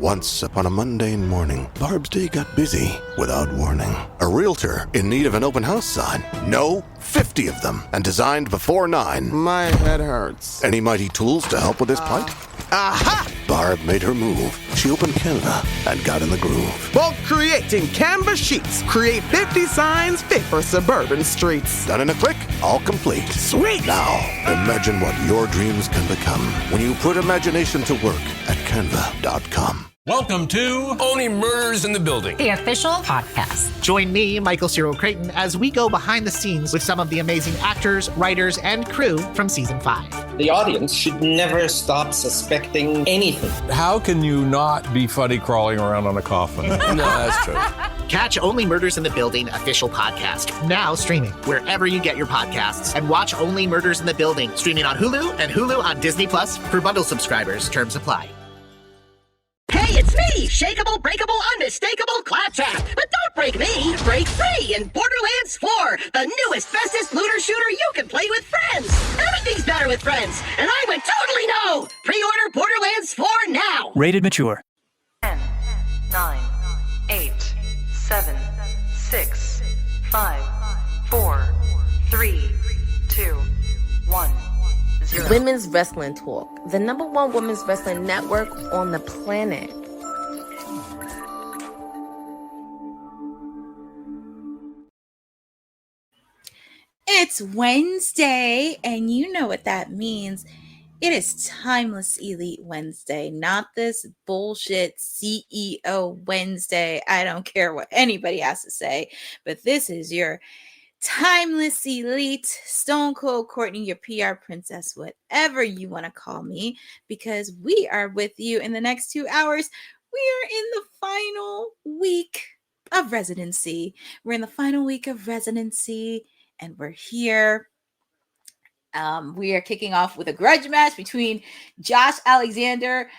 Once upon a mundane morning, Barb's day got busy without warning. A realtor in need of an open house sign. No, 50 of them, and designed before 9. My head hurts. Any mighty tools to help with this plight? Aha! Barb made her move. She opened Canva and got in the groove. Bulk creating Canva sheets. Create 50 signs fit for suburban streets. Done in a click, all complete. Sweet! Now, imagine what your dreams can become when you put imagination to work at canva.com. Welcome to Only Murders in the Building, the official podcast. Join me, Michael Cyril Creighton, as we go behind the scenes with some of the amazing actors, writers, and crew from season 5. The audience should never stop suspecting anything. How can you not be funny crawling around on a coffin? No, that's true. Catch Only Murders in the Building official podcast, now streaming wherever you get your podcasts. And watch Only Murders in the Building, streaming on Hulu and Hulu on Disney Plus for bundle subscribers. Terms apply. Hey, it's me, shakeable, breakable, unmistakable Claptrap. But don't break me, break free in Borderlands 4, the newest, bestest looter shooter you can play with friends. Everything's better with friends, and I would totally know. Pre-order Borderlands 4 now. Rated mature. 10, 9, 8, 7, 6, 5, 4, 3, 2, 1. Women's Wrestling Talk, the #1 women's wrestling network on the planet. It's Wednesday, and you know what that means. It is Timeless Elite Wednesday, not this bullshit CEO Wednesday. I don't care what anybody has to say, but this is your Timeless Elite, Stone Cold Courtney, your PR princess, whatever you want to call me, because we are with you in the next 2 hours. We are in the final week of residency. We're in the final week of residency, and we're here. We are kicking off with a grudge match between Josh Alexander,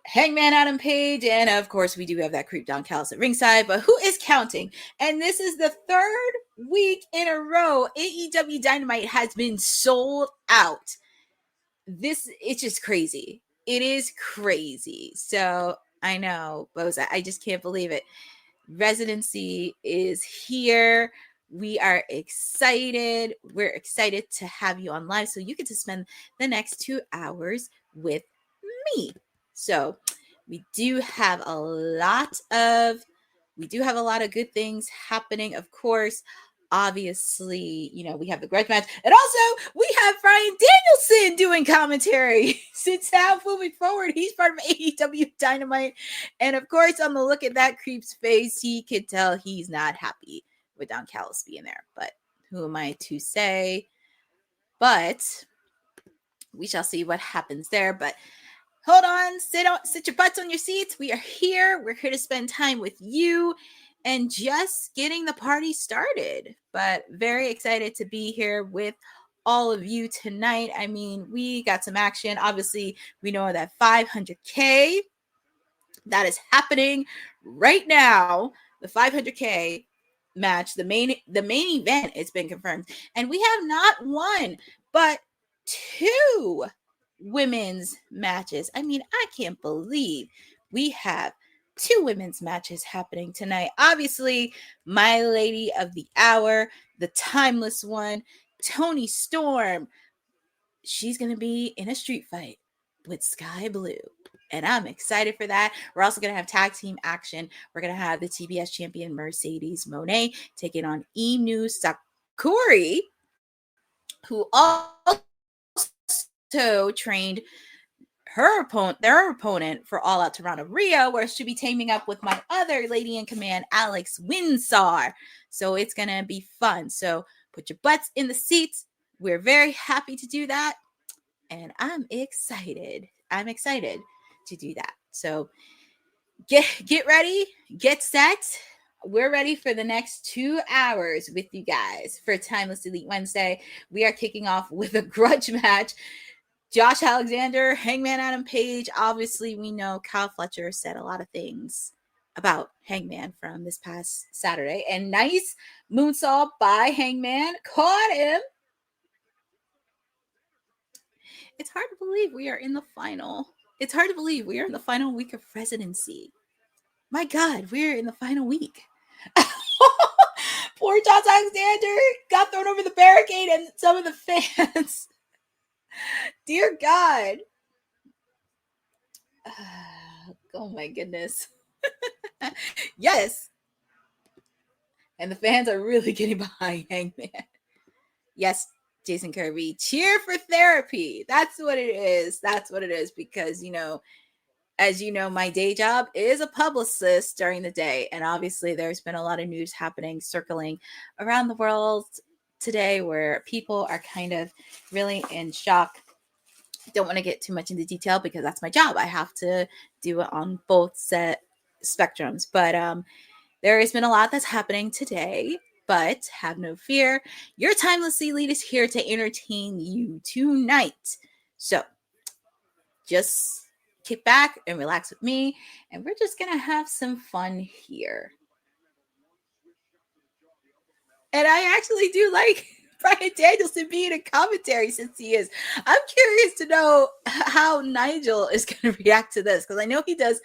Hangman Adam Page, and of course we do have that creep Don Callis at ringside, but who is counting? And this is the 3rd week in a row AEW Dynamite has been sold out. It's just crazy. It is crazy. So I know, Boza, I just can't believe it. Residency is here. We are excited. We're excited to have you on live so you get to spend the next 2 hours with me. So we do have a lot of good things happening. Of course, obviously, we have the grudge match, and also we have Bryan Danielson doing commentary. Since now moving forward, he's part of AEW Dynamite, and of course, on the look at that creep's face, he could tell he's not happy with Don Callis being there. But who am I to say? But we shall see what happens there. But hold on, sit your butts on your seats. We are here. We're here to spend time with you and just getting the party started. But very excited to be here with all of you tonight. I mean, we got some action. Obviously, we know that 500K that is happening right now. The 500K match, the main event, it's been confirmed. And we have not one, but 2 women's matches. I mean, I can't believe we have 2 women's matches happening tonight. Obviously, my lady of the hour, the timeless one, Toni Storm. She's going to be in a street fight with Skye Blue. And I'm excited for that. We're also going to have tag team action. We're going to have the TBS champion Mercedes Moné taking on Inu Sakura, who also trained their opponent for All Out Toronto, Riho, where she'll be teaming up with my other lady in command, Alex Windsor. So it's going to be fun. So put your butts in the seats. We're very happy to do that. And I'm excited. To do that. So get ready, get set. We're ready for the next 2 hours with you guys for Timeless Elite Wednesday. We are kicking off with a grudge match. Josh Alexander, Hangman Adam Page. Obviously, we know Kyle Fletcher said a lot of things about Hangman from this past Saturday. And nice moonsault by Hangman. Caught him. It's hard to believe we are in the final It's hard to believe we are in the final week of residency. My God, we're in the final week. Poor Josh Alexander got thrown over the barricade and some of the fans. Dear God. Oh my goodness. Yes. And the fans are really getting behind Hangman. Yes, Jason Kirby, cheer for therapy. That's what it is. That's what it is. Because, you know, as you know, my day job is a publicist during the day. And obviously there's been a lot of news happening, circling around the world today where people are kind of really in shock. Don't want to get too much into detail because that's my job. I have to do it on both set spectrums. But there has been a lot that's happening today. But have no fear. Your timeless elite is here to entertain you tonight. So just kick back and relax with me, and we're just gonna have some fun here. And I actually do like Bryan Danielson being in commentary since he is. I'm curious to know how Nigel is going to react to this, because I know he does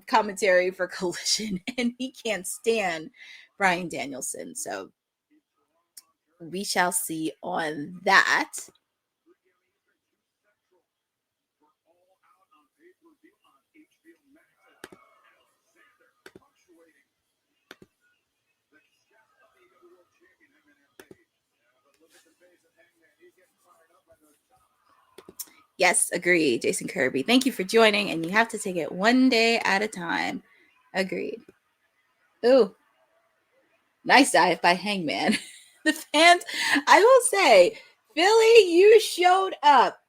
commentary for Collision, and he can't stand Bryan Danielson. So we shall see on that. Yes, agree, Jason Kirby. Thank you for joining, and you have to take it one day at a time. Agreed. Ooh, nice dive by Hangman. The fans, I will say, Philly, you showed up.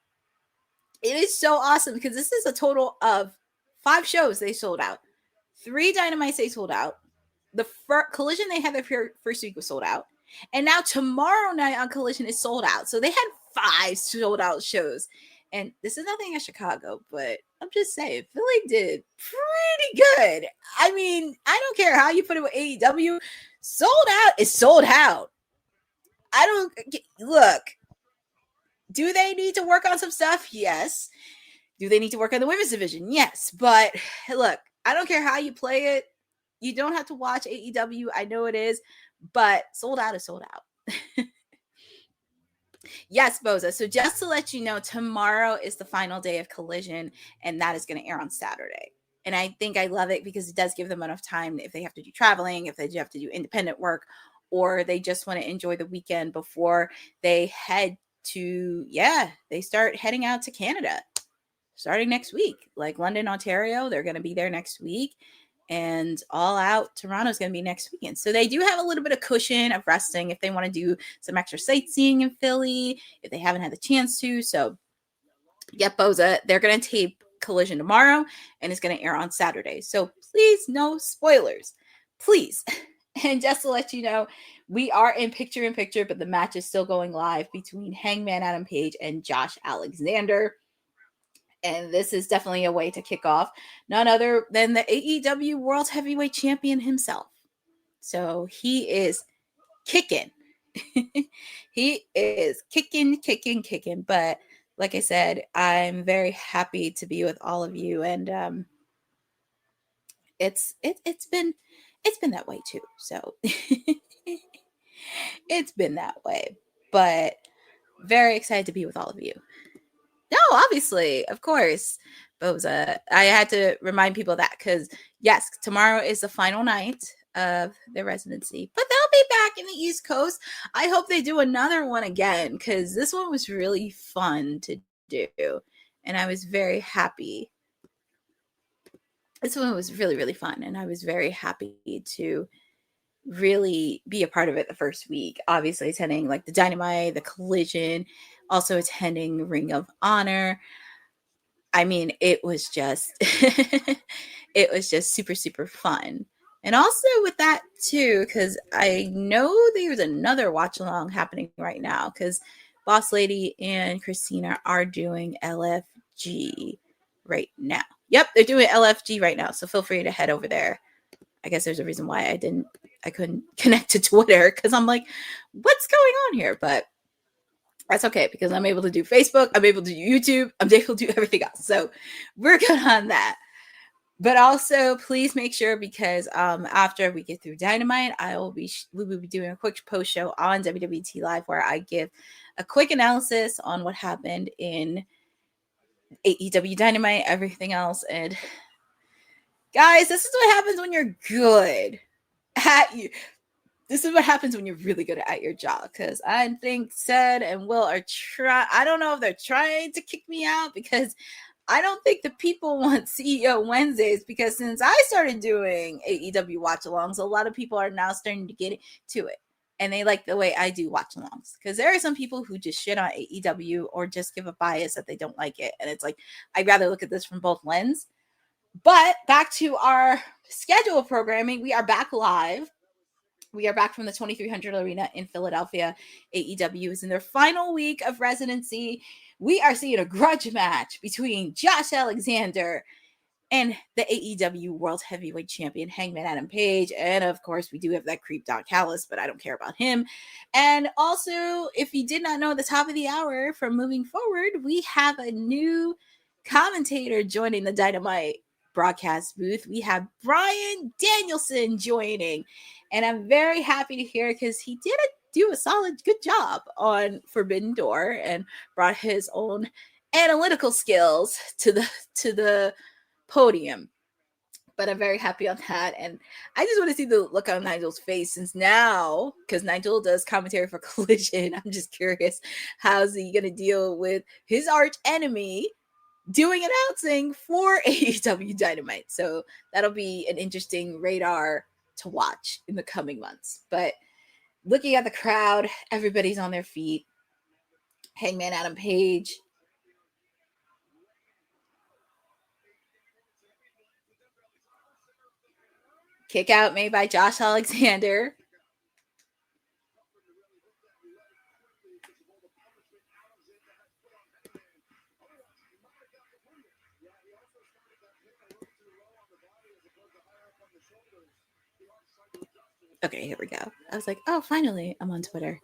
It is so awesome because this is a total of 5 shows they sold out. 3 Dynamites they sold out. The Collision they had their first week was sold out. And now tomorrow night on Collision is sold out. So they had 5 sold out shows. And this is nothing in Chicago, but I'm just saying, Philly did pretty good. I mean, I don't care how you put it with AEW. Sold out is sold out. I don't look. Do they need to work on some stuff? Yes. Do they need to work on the women's division? Yes. But look, I don't care how you play it. You don't have to watch AEW. I know it is, but sold out is sold out. Yes, Boza. So just to let you know, tomorrow is the final day of Collision, and that is going to air on Saturday. And I think I love it because it does give them enough time if they have to do traveling, if they have to do independent work, or they just want to enjoy the weekend before they head to, they start heading out to Canada starting next week. Like London, Ontario, they're going to be there next week. And All Out Toronto is going to be next weekend. So they do have a little bit of cushion of resting if they want to do some extra sightseeing in Philly, if they haven't had the chance to. So, Boza, they're going to tape Collision tomorrow, and it's going to air on Saturday. So please, no spoilers. Please. And just to let you know, we are in picture, but the match is still going live between Hangman Adam Page and Josh Alexander. And this is definitely a way to kick off none other than the AEW World Heavyweight Champion himself. So he is kicking. He is kicking. But like I said, I'm very happy to be with all of you. And it's been that way too. So it's been that way. But very excited to be with all of you. No, obviously, of course, Boza. I had to remind people that because, yes, tomorrow is the final night of the residency, but they'll be back in the East Coast. I hope they do another one again because this one was really fun to do, and I was very happy. This one was really, really fun, and I was very happy to really be a part of it the first week. Obviously, attending like the Dynamite, the Collision, also attending Ring of Honor. I mean, it was just super, super fun. And also with that too, because I know there's another watch along happening right now because Boss Lady and Christina are doing LFG right now. Yep, they're doing LFG right now. So feel free to head over there. I guess there's a reason why I couldn't connect to Twitter because I'm like, what's going on here? But That's okay because I'm able to do Facebook, I'm able to do YouTube, I'm able to do everything else. So we're good on that. But also, please make sure because after we get through Dynamite, we will be doing a quick post show on WWT Live where I give a quick analysis on what happened in AEW Dynamite, everything else. And guys, this is what happens when you're good at you. This is what happens when you're really good at your job. Because I think Ced and Will are I don't know if they're trying to kick me out because I don't think the people want CEO Wednesdays because since I started doing AEW watch-alongs, a lot of people are now starting to get to it. And they like the way I do watch-alongs. Because there are some people who just shit on AEW or just give a bias that they don't like it. And it's like, I'd rather look at this from both lenses. But back to our schedule programming. We are back live. We are back from the 2300 Arena in Philadelphia. AEW is in their final week of residency. We are seeing a grudge match between Josh Alexander and the AEW World Heavyweight Champion Hangman Adam Page. And of course, we do have that creep Doc Callis, but I don't care about him. And also, if you did not know at the top of the hour from moving forward, we have a new commentator joining the Dynamite broadcast booth. We have Bryan Danielson joining. And I'm very happy to hear because he did do a solid, good job on Forbidden Door and brought his own analytical skills to the podium. But I'm very happy on that. And I just want to see the look on Nigel's face since now, because Nigel does commentary for Collision. I'm just curious, how's he going to deal with his arch enemy doing announcing for AEW Dynamite? So that'll be an interesting radar to watch in the coming months. But looking at the crowd, everybody's on their feet. Hangman Adam Page. Kick out made by Josh Alexander. Okay, here we go. I was like, oh, finally, I'm on Twitter.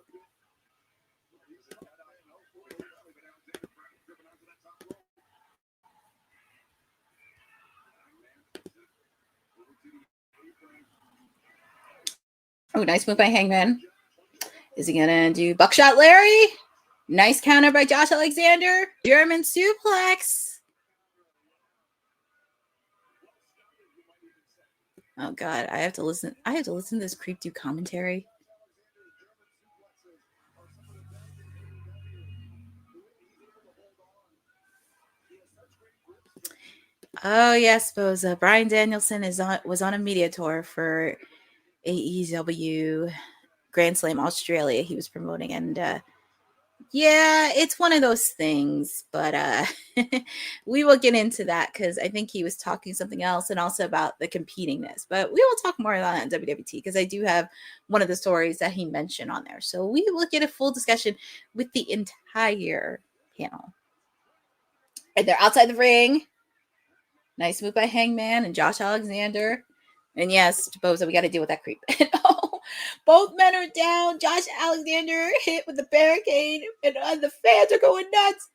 Oh, nice move by Hangman. Is he going to do Buckshot Larry? Nice counter by Josh Alexander. German suplex. Oh God, I have to listen to this creep do commentary. Oh yes, suppose Bryan Danielson was on a media tour for AEW Grand Slam Australia. He was promoting, and yeah, it's one of those things, but we will get into that because I think he was talking something else and also about the competingness. But we will talk more about that on WWT because I do have one of the stories that he mentioned on there. So we will get a full discussion with the entire panel. And they're outside the ring. Nice move by Hangman and Josh Alexander. And yes, Boza, we got to deal with that creep. Both men are down. Josh Alexander hit with the barricade, and the fans are going nuts.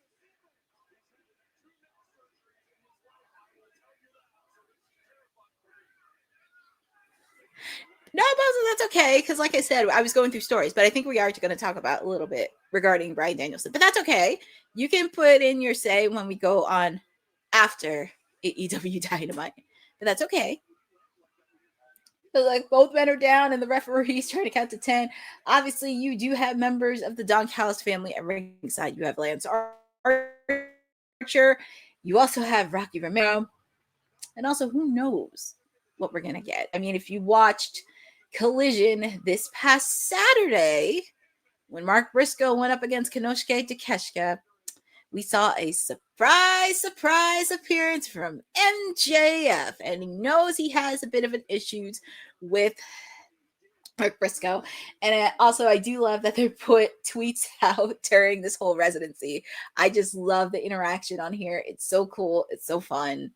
No, Boza, that's okay. Because like I said, I was going through stories, but I think we are going to talk about a little bit regarding Bryan Danielson. But that's okay. You can put in your say when we go on after AEW Dynamite. But that's okay. So like both men are down and the referee's trying to count to 10. Obviously, you do have members of the Don Callis family at ringside. You have Lance Archer. You also have Rocky Romero. And also, who knows what we're going to get? I mean, if you watched Collision this past Saturday, when Mark Briscoe went up against Konosuke Takeshita, we saw a surprise appearance from MJF, and he knows he has a bit of an issues with Mark Briscoe. And also, I do love that they put tweets out during this whole residency. I just love the interaction on here. It's so cool. It's so fun.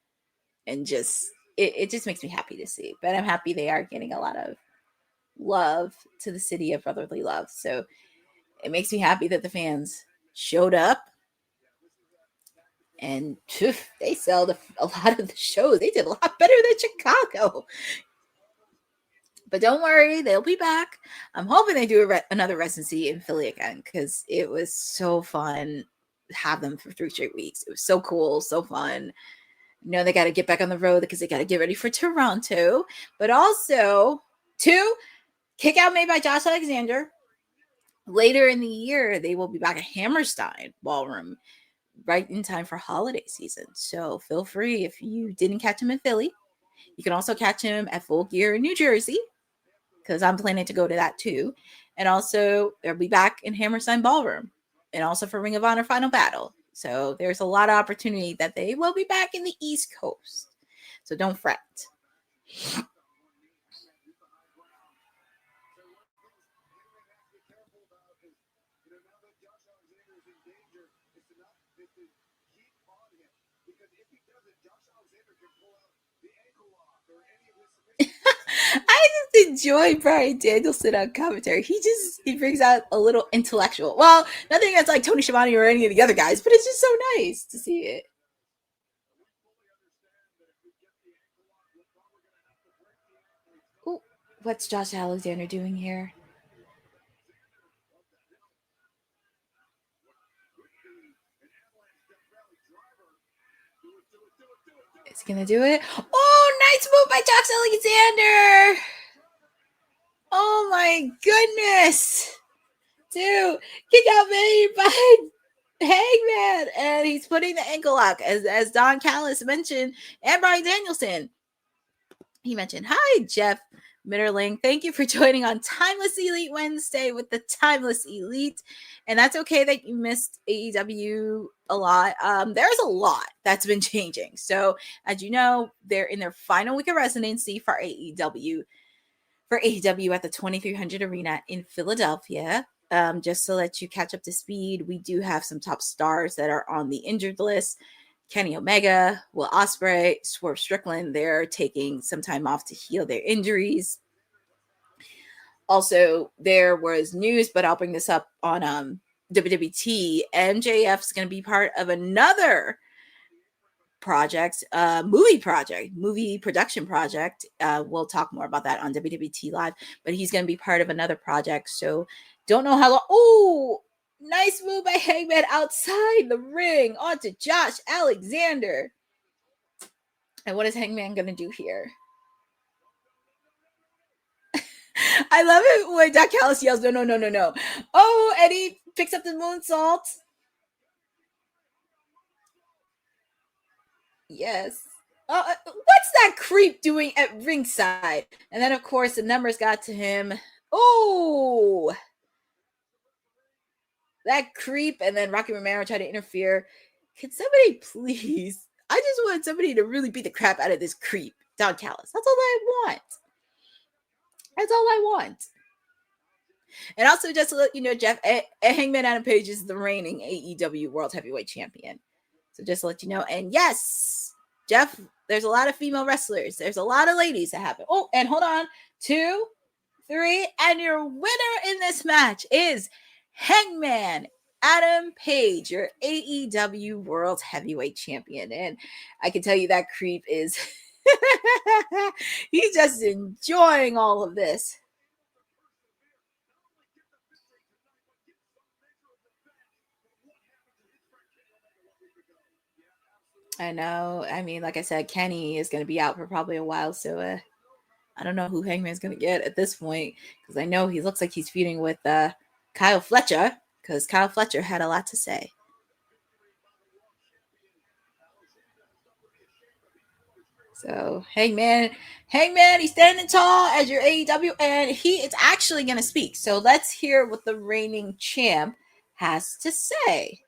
And just, it just makes me happy to see. But I'm happy they are getting a lot of love to the city of brotherly love. So it makes me happy that the fans showed up. And they sold a lot of the shows. They did a lot better than Chicago. But don't worry, they'll be back. I'm hoping they do another residency in Philly again because it was so fun to have them for 3 straight weeks. It was so cool, so fun. They got to get back on the road because they got to get ready for Toronto. But also, 2, kick out made by Josh Alexander. Later in the year, they will be back at Hammerstein Ballroom right in time for holiday season. So feel free if you didn't catch him in Philly. You can also catch him at Full Gear in New Jersey because I'm planning to go to that too. And also they'll be back in Hammerstein Ballroom and also for Ring of Honor Final Battle. So there's a lot of opportunity that they will be back in the East Coast. So don't fret. I just enjoy Bryan Danielson on commentary. He brings out a little intellectual. Well, nothing against like Tony Schiavone or any of the other guys, but it's just so nice to see it. Ooh, what's Josh Alexander doing here? Is he gonna do it? Oh, nice move by Josh Alexander! Oh my goodness, dude! Kick out made by Hangman, and he's putting the ankle lock as Don Callis mentioned, and Bryan Danielson. He mentioned, "Hi, Jeff Mitterling. Thank you for joining on Timeless Elite Wednesday with the Timeless Elite." And that's okay that you missed AEW a lot. There's a lot that's been changing. So as you know, they're in their final week of residency for AEW at the 2300 Arena in Philadelphia. Just to let you catch up to speed, we do have some top stars that are on the injured list. Kenny Omega, Will Ospreay, Swerve Strickland, they're taking some time off to heal their injuries. Also, there was news, but I'll bring this up on WWT. MJF's going to be part of another project, movie production project. We'll talk more about that on WWT Live, but he's going to be part of another project. So don't know how long. Oh, nice move by Hangman outside the ring onto Josh Alexander. And what is Hangman going to do here? I love it when Doc Callis yells, no. Oh, and he picks up the moonsault. Yes. What's that creep doing at ringside? And then, of course, the numbers got to him. Oh, that creep. And then Rocky Romero tried to interfere. Can somebody please? I just want somebody to really beat the crap out of this creep, Don Callis. That's all I want. That's all I want. And also, just to let you know, Jeff, Hangman Adam Page is the reigning AEW World Heavyweight Champion. So just to let you know. And yes, Jeff, there's a lot of female wrestlers. There's a lot of ladies that happen. Oh, and hold on. 2, 3. And your winner in this match is Hangman Adam Page, your AEW World Heavyweight Champion. And I can tell you that creep is... he's just enjoying all of this. I know. I mean, like I said, Kenny is going to be out for probably a while. So I don't know who Hangman's going to get at this point, because I know he looks like he's feuding with Kyle Fletcher, because Kyle Fletcher had a lot to say. So Hangman, he's standing tall as your AEW, and he is actually going to speak. So let's hear what the reigning champ has to say.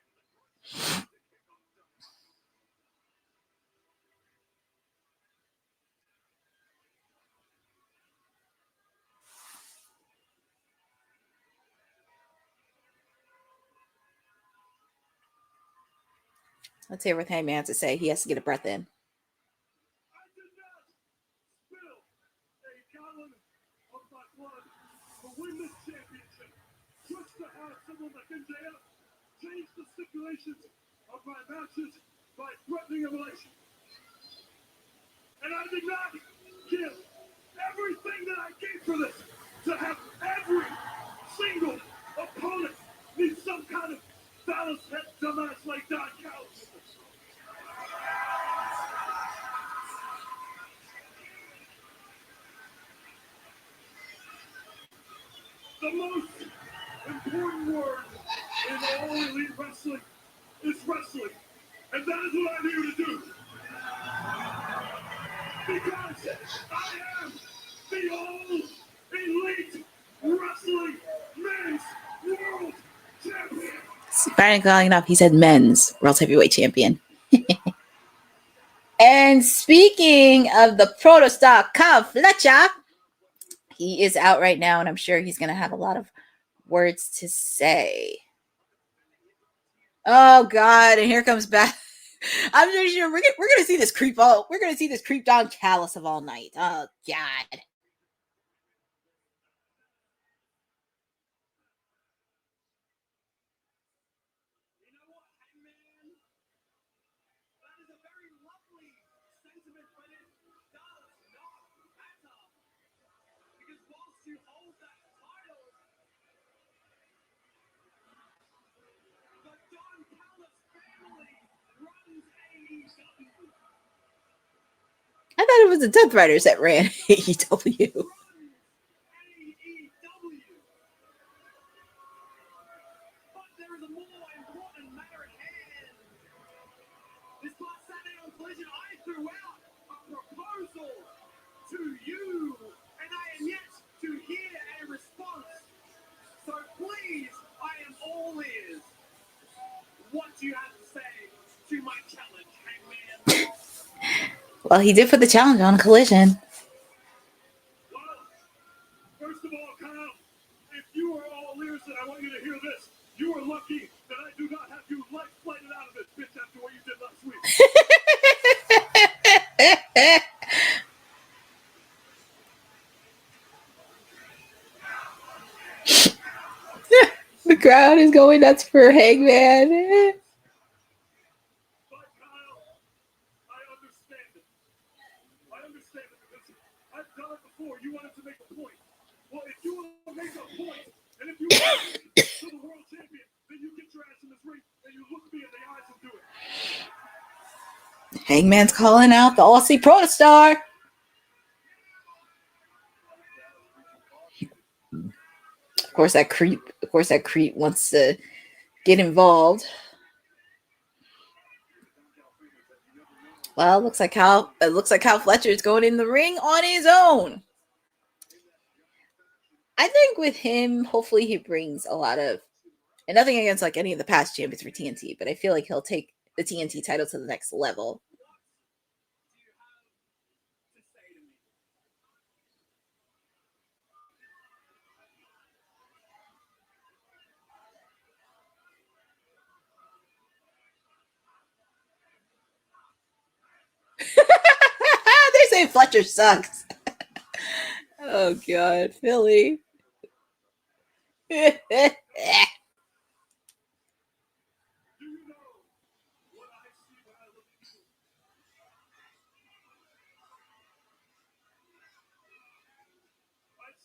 Let's hear what Hangman has to say. He has to get a breath in. change the stipulations of my matches by threatening elimination. And I did not give everything that I gave for this to have every single opponent need some kind of phallus head dumbass like Don Callis. The most important word in all elite wrestling is wrestling. And that is what I'm here to do. Because I am the all elite wrestling men's world champion. Ironically enough, he said men's world heavyweight champion. And speaking of the protostar, Kyle Fletcher, he is out right now, and I'm sure he's going to have a lot of words to say. Oh God! And here comes back. I'm pretty sure we're going to see this creep. We're going to see this creep Don Callis of all night. Oh God! I thought it was the Death Riders that ran AEW. To you, and I am yet to hear a response. So please, I am all ears. What do you have to say to my challenge, Hangman? Well, he did put the challenge on Collision. Well, first of all, Kyle, if you are all ears, then I want you to hear this. You are lucky that I do not have you life flighted out of this bitch after what you did last week. The crowd is going nuts for Hangman. But Kyle, I understand it. I understand it because I've done it before. You wanted to make a point. Well, if you want to make a point, and if you want to get to the world champion, then you get your ass in this ring and you look me in the eyes and do it. Hangman's calling out the Aussie Protostar. Of course, that creep wants to get involved. Well, it looks like Kyle Fletcher is going in the ring on his own. I think with him, hopefully he brings a lot of, and nothing against like any of the past champions for TNT, but I feel like he'll take the TNT title to the next level. They're saying Fletcher sucks. Oh God, Philly. See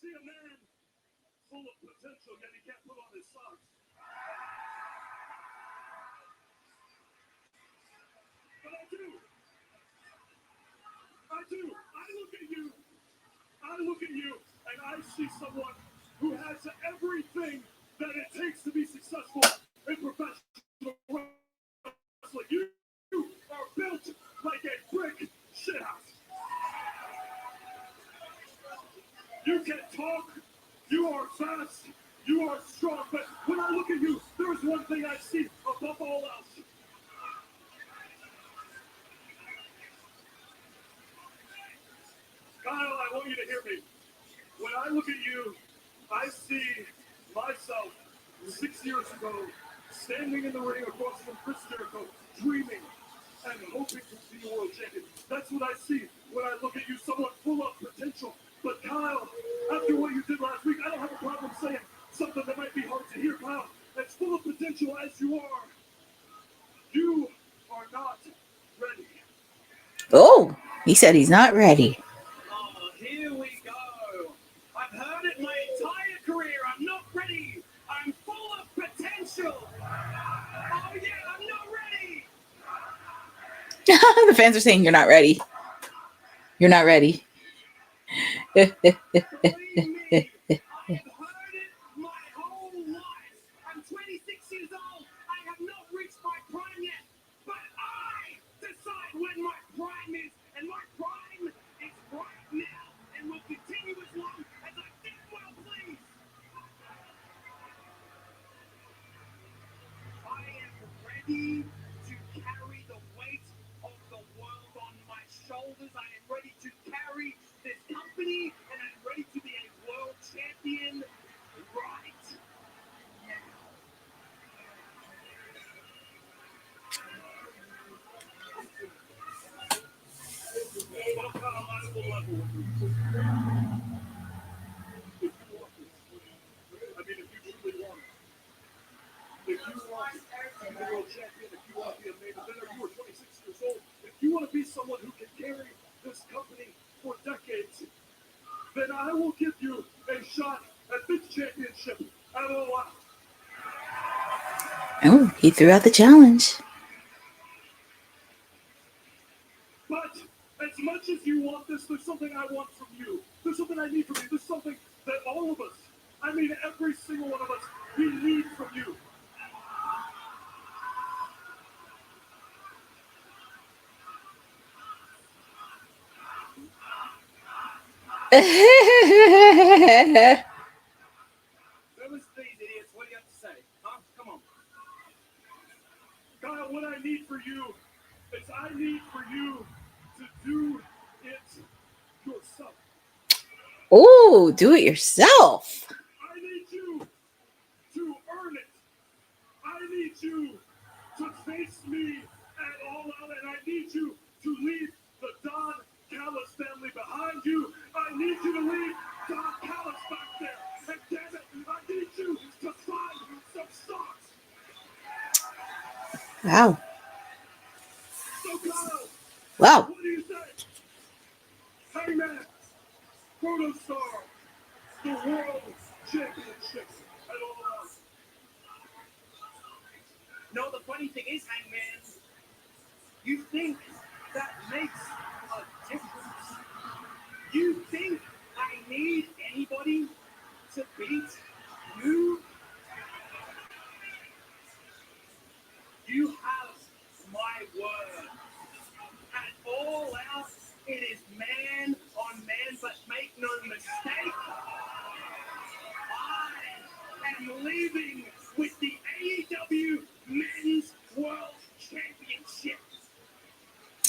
a man full of potential, yet he can't put on his socks. But I do. I look at you, and I see someone who has everything that it takes to be successful in professional wrestling. You are built like a brick shithouse. You can talk, you are fast, you are strong, but when I look at you, there is one thing I see above all else. Kyle, I want you to hear me. When I look at you, I see myself 6 years ago standing in the ring across from Chris Jericho, dreaming and hoping to be a world champion. That's what I see when I look at you, someone full of potential. But Kyle, after what you did last week, I don't have a problem saying something that might be hard to hear, Kyle. As full of potential as you are, He said he's not ready. Oh, here we go. I've heard it my entire career. I'm not ready. I'm full of potential. Oh, yeah, I'm not ready. The fans are saying you're not ready. You're not ready. Believe me, I've heard it my whole life. I'm 26 years old. I have not reached my prime yet. But I decide when my prime is. And my prime is right now. And will continue as long as I think well please. I am ready to carry the weight of the world on my shoulders. I am ready to carry this company, and I'm ready to be a world champion right now. What kind of level? If you want this, I mean, if you truly want it. If you want to be the world champion, if you want to be a main eventer, you are 26 years old. If you want to be someone who can carry this company for decades, then I will give you a shot at this championship at All Out. Oh, he threw out the challenge. But as much as you want this, there's something I want from you. There's something I need from you. There's something that all of us, I mean every single one of us, we need from you. Listen, these idiots, what do you have to say? Huh? Come on. Kyle, what I need for you is I need for you to do it yourself. Oh, do it yourself. I need you to earn it. I need you to face me at All Out, and I need you to leave the Don Callis family behind you. I need you to leave Don Callis back there. And damn it, I need you to find some stocks. Wow. So, Kyle, Wow. what do you say? Hangman, Protostar, the World Championship at All Out. No, the funny thing is, Hangman, you think that makes a difference? You think I need anybody to beat you? You have my word. At All Out, it is man on man, but make no mistake, I am leaving with the AEW Men's World Championship.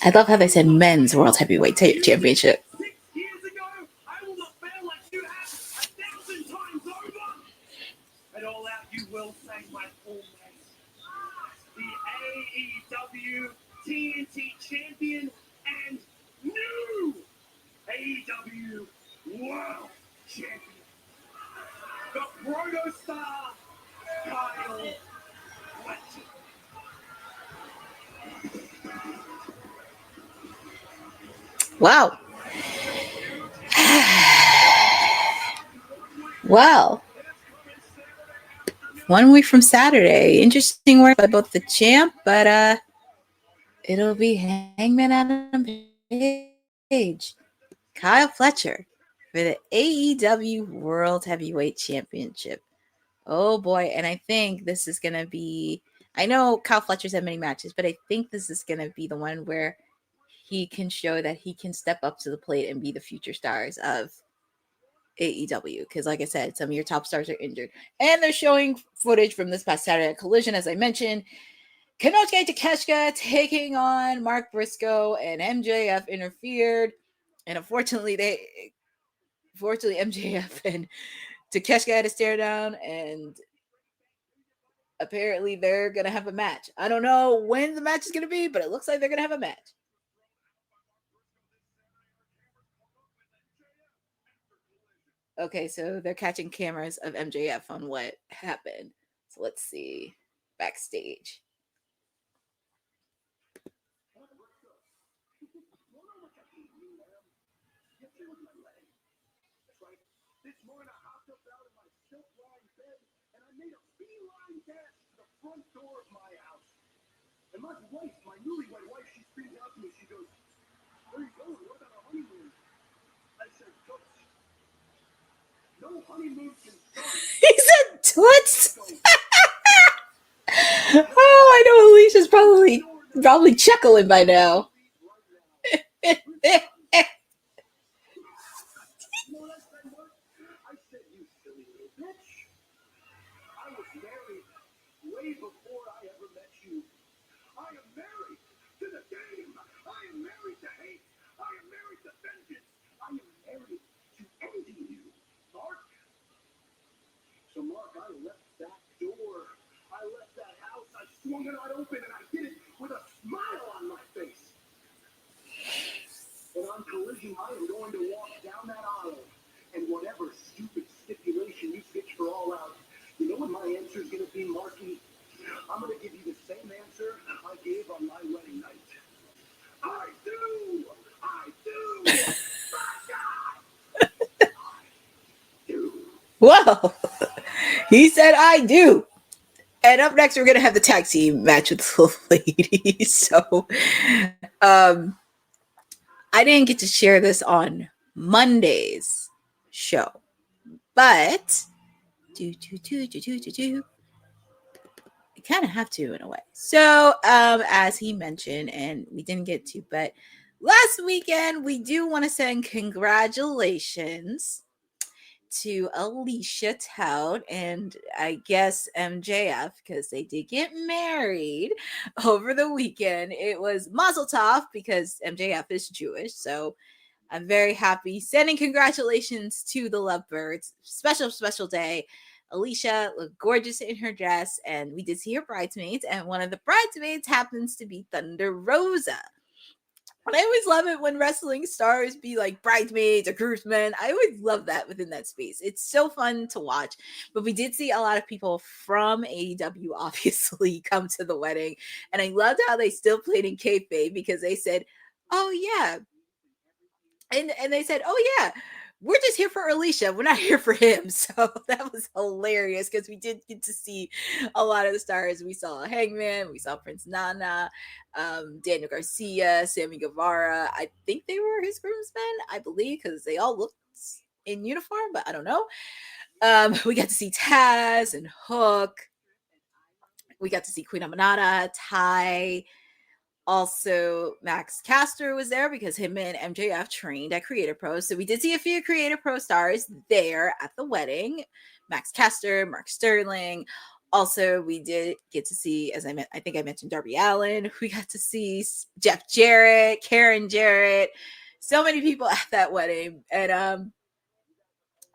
I love how they said men's world heavyweight championship. 6 years ago, I will not fail like you have 1,000 times over. At All Out, you will say my full name. The AEW TNT Champion and new AEW World Champion. The Protostar, Kyle Fletcher. Wow. Wow. 1 week from Saturday. Interesting work by both the champ, but it'll be Hangman Adam Page, Kyle Fletcher for the AEW World Heavyweight Championship. Oh boy. And I think this is going to be, I know Kyle Fletcher's had many matches, but I think this is going to be the one where he can show that he can step up to the plate and be the future stars of AEW. Because like I said, some of your top stars are injured. And they're showing footage from this past Saturday at Collision, as I mentioned. Konosuke Takeshita taking on Mark Briscoe, and MJF interfered. And unfortunately, MJF and Takeshita had to stare down, and apparently they're going to have a match. I don't know when the match is going to be, but it looks like they're going to have a match. Okay, so they're catching cameras of MJF on what happened. So let's see. Backstage. right? This morning I hopped up out of my silk-lined bed and I made a beeline dash to the front door of my house. And my wife, my newlywed wife, she screams out to me. She goes, "Where are you going? What about our honeymoon?" I said, "Toots. No honeymoon can start." He said, "Toots." Oh, I know Alicia's probably chuckling by now. Way before I ever met you. I am married to the game. I am married to hate. I am married to vengeance. I am married to ending you, Mark. So, Mark, I left that door. I left that house. I swung it wide open, and I did it with a smile on my face. And on collision, I am going to walk down that aisle, and whatever stupid stipulation you pitch for All Out, you know what my answer is going to be, Marky? I'm going to give you the same answer I gave on my wedding night. I do! I do! My God! I do. Well, he said, "I do." And up next, we're going to have the tag team match with the ladies. So, I didn't get to share this on Monday's show, but I kind of have to in a way. So, as he mentioned, and we didn't get to, but last weekend, we do want to send congratulations to Alicia Tout and I guess MJF, because they did get married over the weekend. It was Mazel Tov because MJF is Jewish. So I'm very happy. Sending congratulations to the Lovebirds. Special day. Alicia looked gorgeous in her dress, and we did see her bridesmaids, and one of the bridesmaids happens to be Thunder Rosa. And I always love it when wrestling stars be like bridesmaids or groomsmen. I always love that within that space. It's so fun to watch. But we did see a lot of people from AEW obviously come to the wedding. And I loved how they still played in kayfabe because they said, "Oh, yeah." And they said, "Oh, yeah, we're just here for Alicia. We're not here for him." So that was hilarious because we did get to see a lot of the stars. We saw Hangman, we saw Prince Nana, Daniel Garcia, Sammy Guevara. I think they were his groomsmen, I believe, because they all looked in uniform, but I don't know. We got to see Taz and Hook. We got to see Queen Aminata, Ty. Also, Max Caster was there because him and MJF trained at Creative Pro. So we did see a few Creative Pro stars there at the wedding. Max Caster, Mark Sterling. Also, we did get to see, I think I mentioned Darby Allin. We got to see Jeff Jarrett, Karen Jarrett. So many people at that wedding. And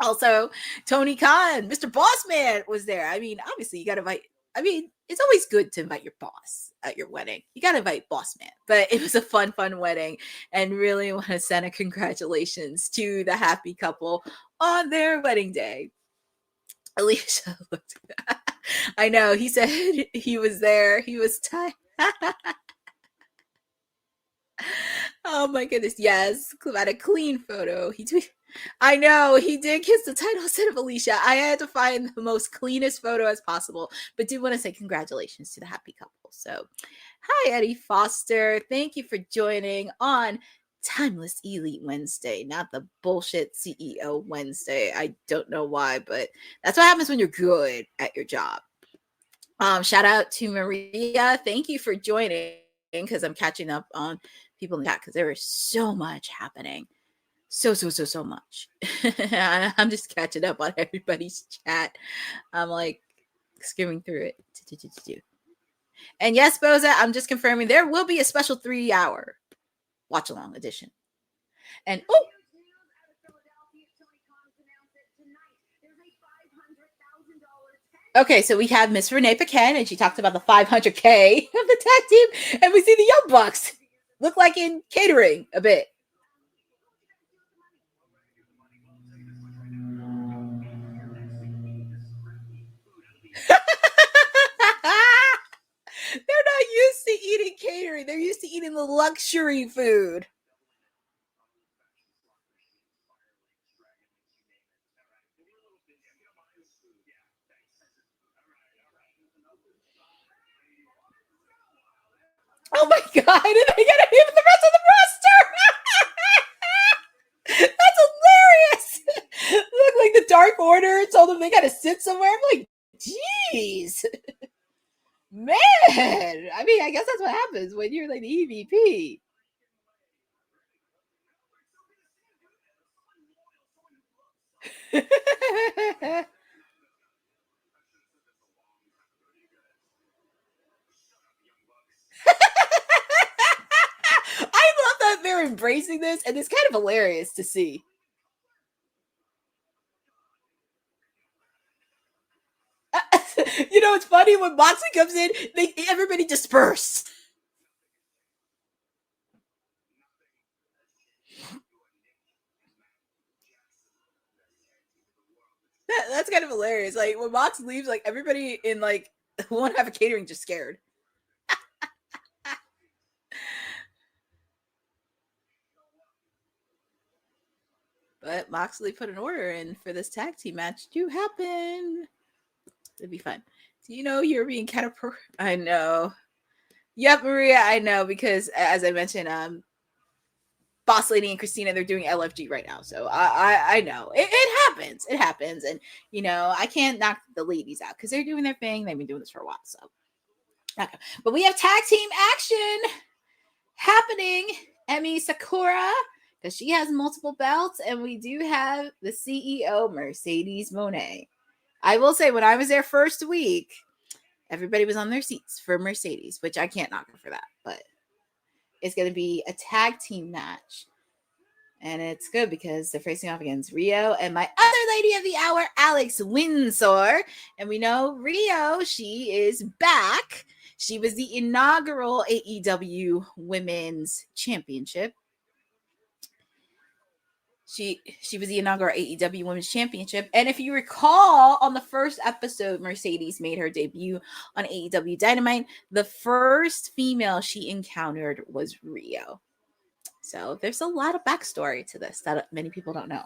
also, Tony Khan, Mr. Bossman was there. I mean, obviously, you got to invite. I mean, it's always good to invite your boss at your wedding. You got to invite Boss Man. But it was a fun wedding. And really want to send a congratulations to the happy couple on their wedding day. Alicia looked. I know. He said he was there. He was tired. Oh my goodness. Yes. About a clean photo. He tweeted. I know, he did kiss the title instead of Alicia. I had to find the most cleanest photo as possible, but do want to say congratulations to the happy couple. So, hi, Eddie Foster. Thank you for joining on Timeless Elite Wednesday, not the bullshit CEO Wednesday. I don't know why, but that's what happens when you're good at your job. Shout out to Maria. Thank you for joining because I'm catching up on people in the chat because there is so much happening. So much. I'm just catching up on everybody's chat. I'm like skimming through it. And yes, Boza, I'm just confirming there will be a special 3-hour watch along edition. And okay, so we have Miss Renee Paquin, and she talked about the 500K of the tag team, and we see the Young Bucks look like in catering a bit. They're not used to eating catering. They're used to eating the luxury food. Oh my god, and they got him the rest of the roster! That's hilarious! Look like the Dark Order told them they gotta sit somewhere. I'm like, jeez. Man, I mean, I guess that's what happens when you're like the EVP. I love that they're embracing this, and it's kind of hilarious to see. You know, it's funny when Moxley comes in, everybody disperse. That's kind of hilarious. Like when Mox leaves, like everybody in like won't have a catering just scared. But Moxley put an order in for this tag team match to happen. It'd be fun. Do you know you're being I know. Yep, Maria, I know, because as I mentioned, Boss Lady and Christina, they're doing LFG right now. So I know. It happens. It happens. And, you know, I can't knock the ladies out because they're doing their thing. They've been doing this for a while. So, okay. But we have tag team action happening. Emi Sakura, because she has multiple belts. And we do have the CEO, Mercedes Moné. I will say, when I was there first week, everybody was on their seats for Mercedes, which I can't knock her for that. But it's going to be a tag team match. And it's good because they're facing off against Riho and my other lady of the hour, Alex Windsor. And we know Riho, she is back. She was the inaugural AEW Women's Championship. She was the inaugural AEW Women's Championship. And if you recall, on the first episode, Mercedes made her debut on AEW Dynamite. The first female she encountered was Riho. So there's a lot of backstory to this that many people don't know.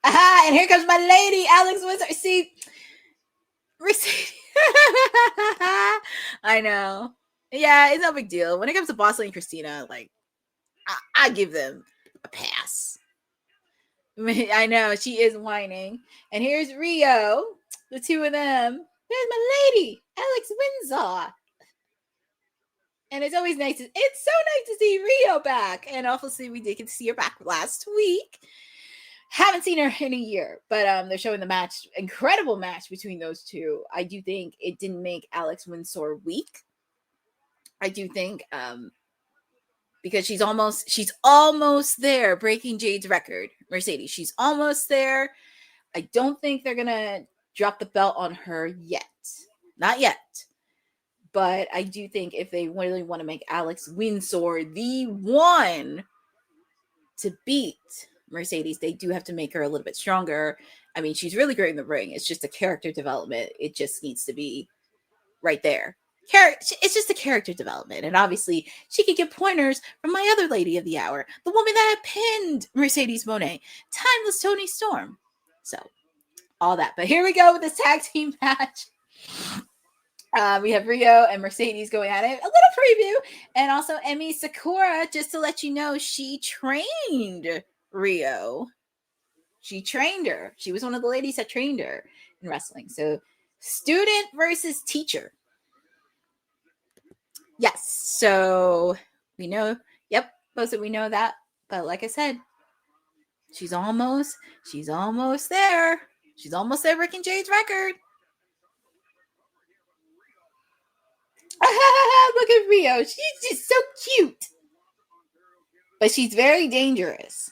Aha! And here comes my lady, Alex Windsor. See, Mercedes. I know. Yeah, it's no big deal. When it comes to Boss Lady and Christina, like, I give them a pass. I know, she is whining. And here's Riho, the two of them. There's my lady, Alex Windsor. And it's always nice. It's so nice to see Riho back. And obviously we did get to see her back last week. Haven't seen her in a year. But they're showing the match, incredible match between those two. I do think it didn't make Alex Windsor weak. I do think because she's almost there breaking Jade's record. Mercedes, she's almost there. I don't think they're gonna drop the belt on her yet. Not yet. But I do think if they really want to make Alex Windsor the one to beat Mercedes, they do have to make her a little bit stronger. I mean, she's really great in the ring. It's just a character development. It just needs to be right there. It's just a character development. And obviously, she could get pointers from my other lady of the hour, the woman that had pinned Mercedes Moné, Timeless Toni Storm. So, all that. But here we go with this tag team match. We have Riho and Mercedes going at it. A little preview. And also Emi Sakura, just to let you know, she trained Riho. She trained her. She was one of the ladies that trained her in wrestling. So, student versus teacher. Yes, so we know, most of we know that. But like I said, she's almost there. She's almost there breaking Jade's record. Look at Riho. She's just so cute. But she's very dangerous.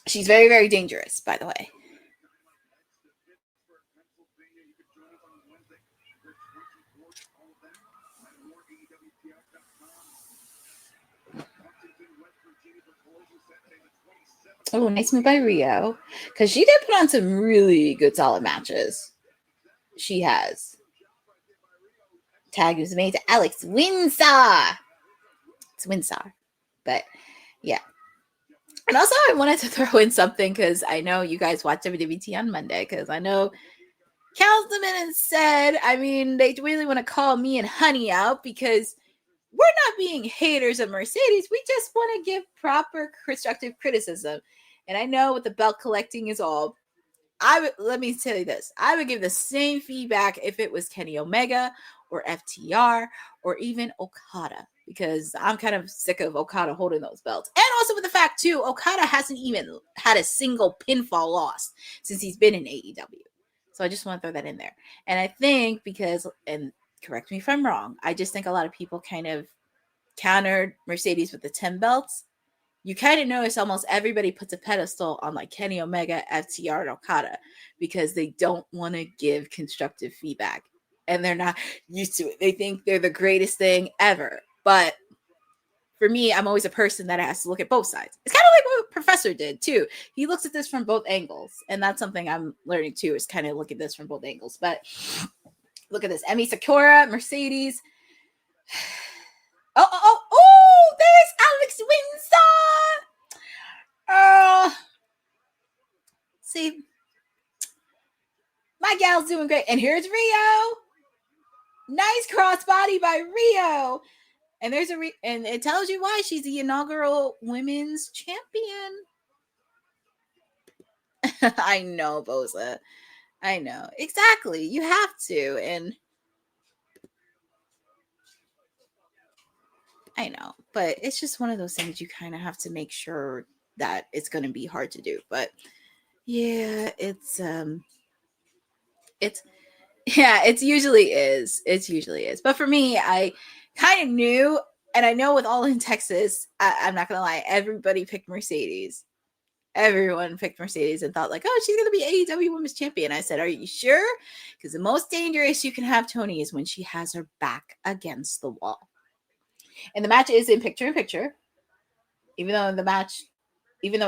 She's very, very dangerous, by the way. Oh, nice move by Riho. Because she did put on some really good, solid matches. She has. Tag was made to Alex Windsor. It's Windsor. But, yeah. And also, I wanted to throw in something because I know you guys watch WWT on Monday, because I know Councilman said, I mean, they really want to call me and Honey out because we're not being haters of Mercedes. We just want to give proper constructive criticism. And I know what the belt collecting is all. Let me tell you this. I would give the same feedback if it was Kenny Omega or FTR or even Okada, because I'm kind of sick of Okada holding those belts. And also with the fact too, Okada hasn't even had a single pinfall loss since he's been in AEW. So I just want to throw that in there. And I think because, and correct me if I'm wrong, I just think a lot of people kind of countered Mercedes with the 10 belts. You kind of notice almost everybody puts a pedestal on like Kenny Omega, FTR, and Okada because they don't want to give constructive feedback. And they're not used to it. They think they're the greatest thing ever. But for me, I'm always a person that has to look at both sides. It's kind of like what Professor did too. He looks at this from both angles. And that's something I'm learning too, is kind of look at this from both angles. But look at this. Emi Sakura, Mercedes. Oh, there's Alex Windsor. See, my gal's doing great. And here's Riho. Nice crossbody by Riho. And there's and it tells you why she's the inaugural women's champion. I know, Boza. I know. Exactly. You have to. And I know. But it's just one of those things you kind of have to make sure that it's going to be hard to do. But yeah, it usually is. It usually is. But for me, I kind of knew, and I know with All in Texas, I'm not going to lie, everybody picked Mercedes. Everyone picked Mercedes and thought like, oh, she's going to be AEW Women's Champion. I said, are you sure? Because the most dangerous you can have Toni is when she has her back against the wall. And the match is in picture-in-picture. Even though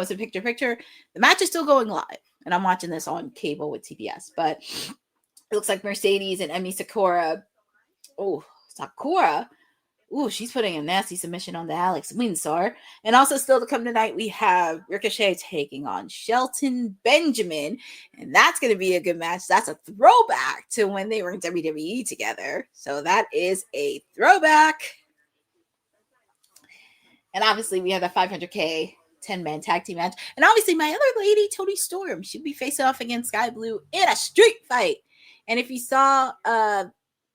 it's in picture-in-picture, the match is still going live. And I'm watching this on cable with TBS. But it looks like Mercedes and Emi Sakura. Oh, Sakura. Ooh, she's putting a nasty submission on the Alex Windsor. And also still to come tonight, we have Ricochet taking on Shelton Benjamin. And that's going to be a good match. That's a throwback to when they were in WWE together. So that is a throwback. And obviously we have the 500K 10-man tag team match. And obviously my other lady, Toni Storm, she'll be facing off against Skye Blue in a street fight. And if you saw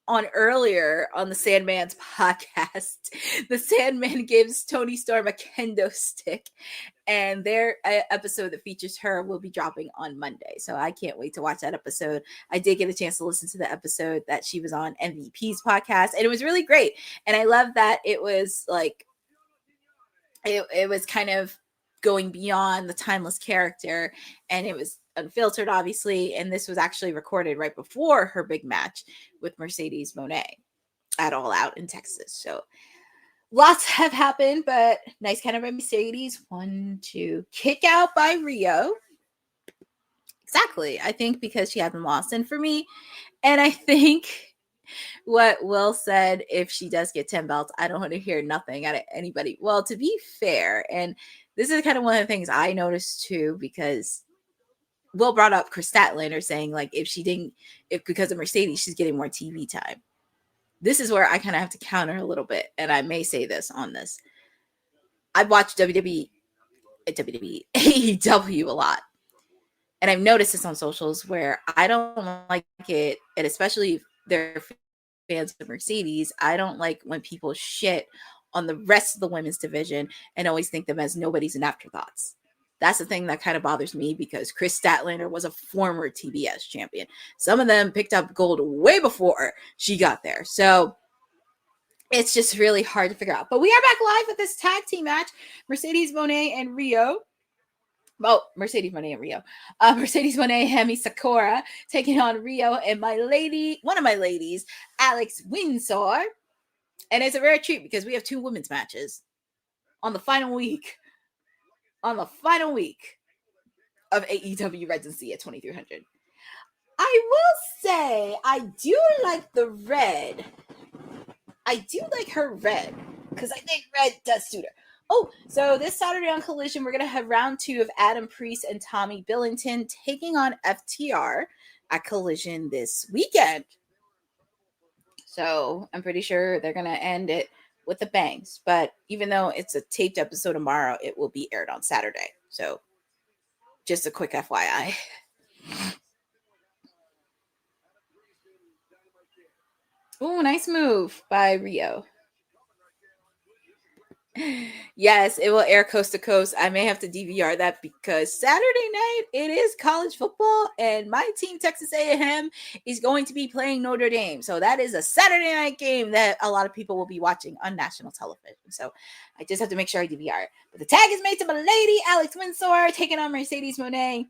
on earlier on the Sandman's podcast, the Sandman gives Toni Storm a kendo stick. And their episode that features her will be dropping on Monday. So I can't wait to watch that episode. I did get a chance to listen to the episode that she was on MVP's podcast. And it was really great. And I love that it was like, it was kind of going beyond the timeless character, and it was unfiltered, obviously. And this was actually recorded right before her big match with Mercedes Moné at All Out in Texas. So lots have happened, but nice kind of Mercedes. 1, 2, kick out by Riho. Exactly. I think because she hasn't lost. And for me, and I think what Will said, if she does get 10 belts, I don't want to hear nothing out of anybody. Well, to be fair, and this is kind of one of the things I noticed too, because Will brought up Chris Statlander saying like, if because of Mercedes, she's getting more TV time. This is where I kind of have to counter a little bit. And I may say this on this. I've watched AEW a lot. And I've noticed this on socials where I don't like it. And especially if they're fans of Mercedes, I don't like when people shit on the rest of the women's division and always think them as nobodies and afterthoughts. That's the thing that kind of bothers me, because Chris Statlander was a former TBS champion. Some of them picked up gold way before she got there. So it's just really hard to figure out. But we are back live with this tag team match. Mercedes Moné and Riho. Oh, Mercedes Moné and Riho. Mercedes Moné, Emi Sakura taking on Riho and one of my ladies, Alex Windsor. And it's a rare treat because we have 2 women's matches on the final week of AEW residency at 2300. I will say I do like the red. I do like her red because I think red does suit her. Oh, so this Saturday on Collision, we're going to have round 2 of Adam Priest and Tommy Billington taking on FTR at Collision this weekend. So I'm pretty sure they're going to end it with the bangs. But even though it's a taped episode tomorrow, it will be aired on Saturday. So just a quick FYI. Oh, nice move by Riho. Yes, it will air coast to coast. I may have to DVR that because Saturday night it is college football, and my team Texas A&M is going to be playing Notre Dame. So that is a Saturday night game that a lot of people will be watching on national television. So I just have to make sure I DVR it. But the tag is made to my lady Alex Windsor taking on Mercedes Moné.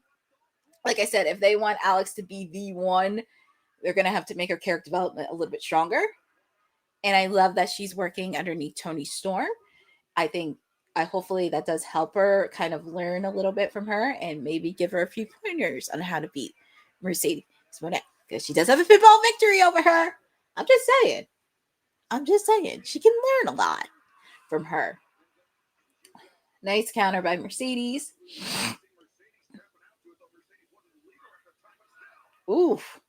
Like I said, if they want Alex to be the one, they're going to have to make her character development a little bit stronger. And I love that she's working underneath Toni Storm. I think hopefully that does help her kind of learn a little bit from her and maybe give her a few pointers on how to beat Mercedes Moné, because she does have a pinball victory over her. I'm just saying. She can learn a lot from her. Nice counter by Mercedes. Oof.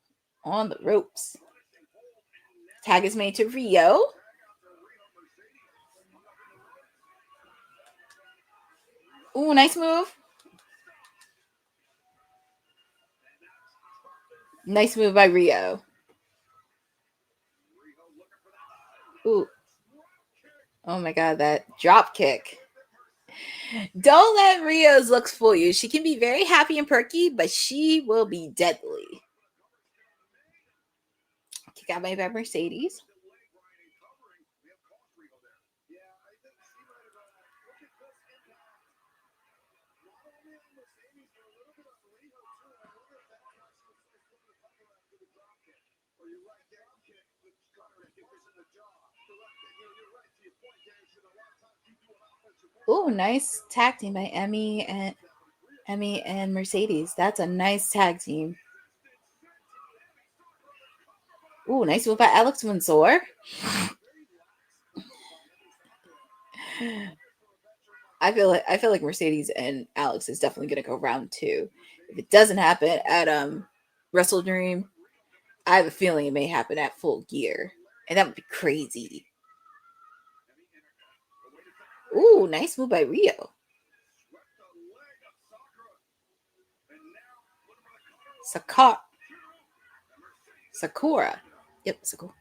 On the ropes. Tag is made to Riho. Ooh, nice move. Nice move by Riho. Ooh. Oh my God, that drop kick. Don't let Riho's looks fool you. She can be very happy and perky, but she will be deadly. Kick out by Mercedes. Oh, nice tag team by Emmy and Mercedes. That's a nice tag team. Oh, nice move by Alex Windsor. I feel like Mercedes and Alex is definitely gonna go round 2. If it doesn't happen at Wrestle Dream, I have a feeling it may happen at Full Gear, and that would be crazy. Ooh, nice move by Riho. Sakura. Yep, Sakura.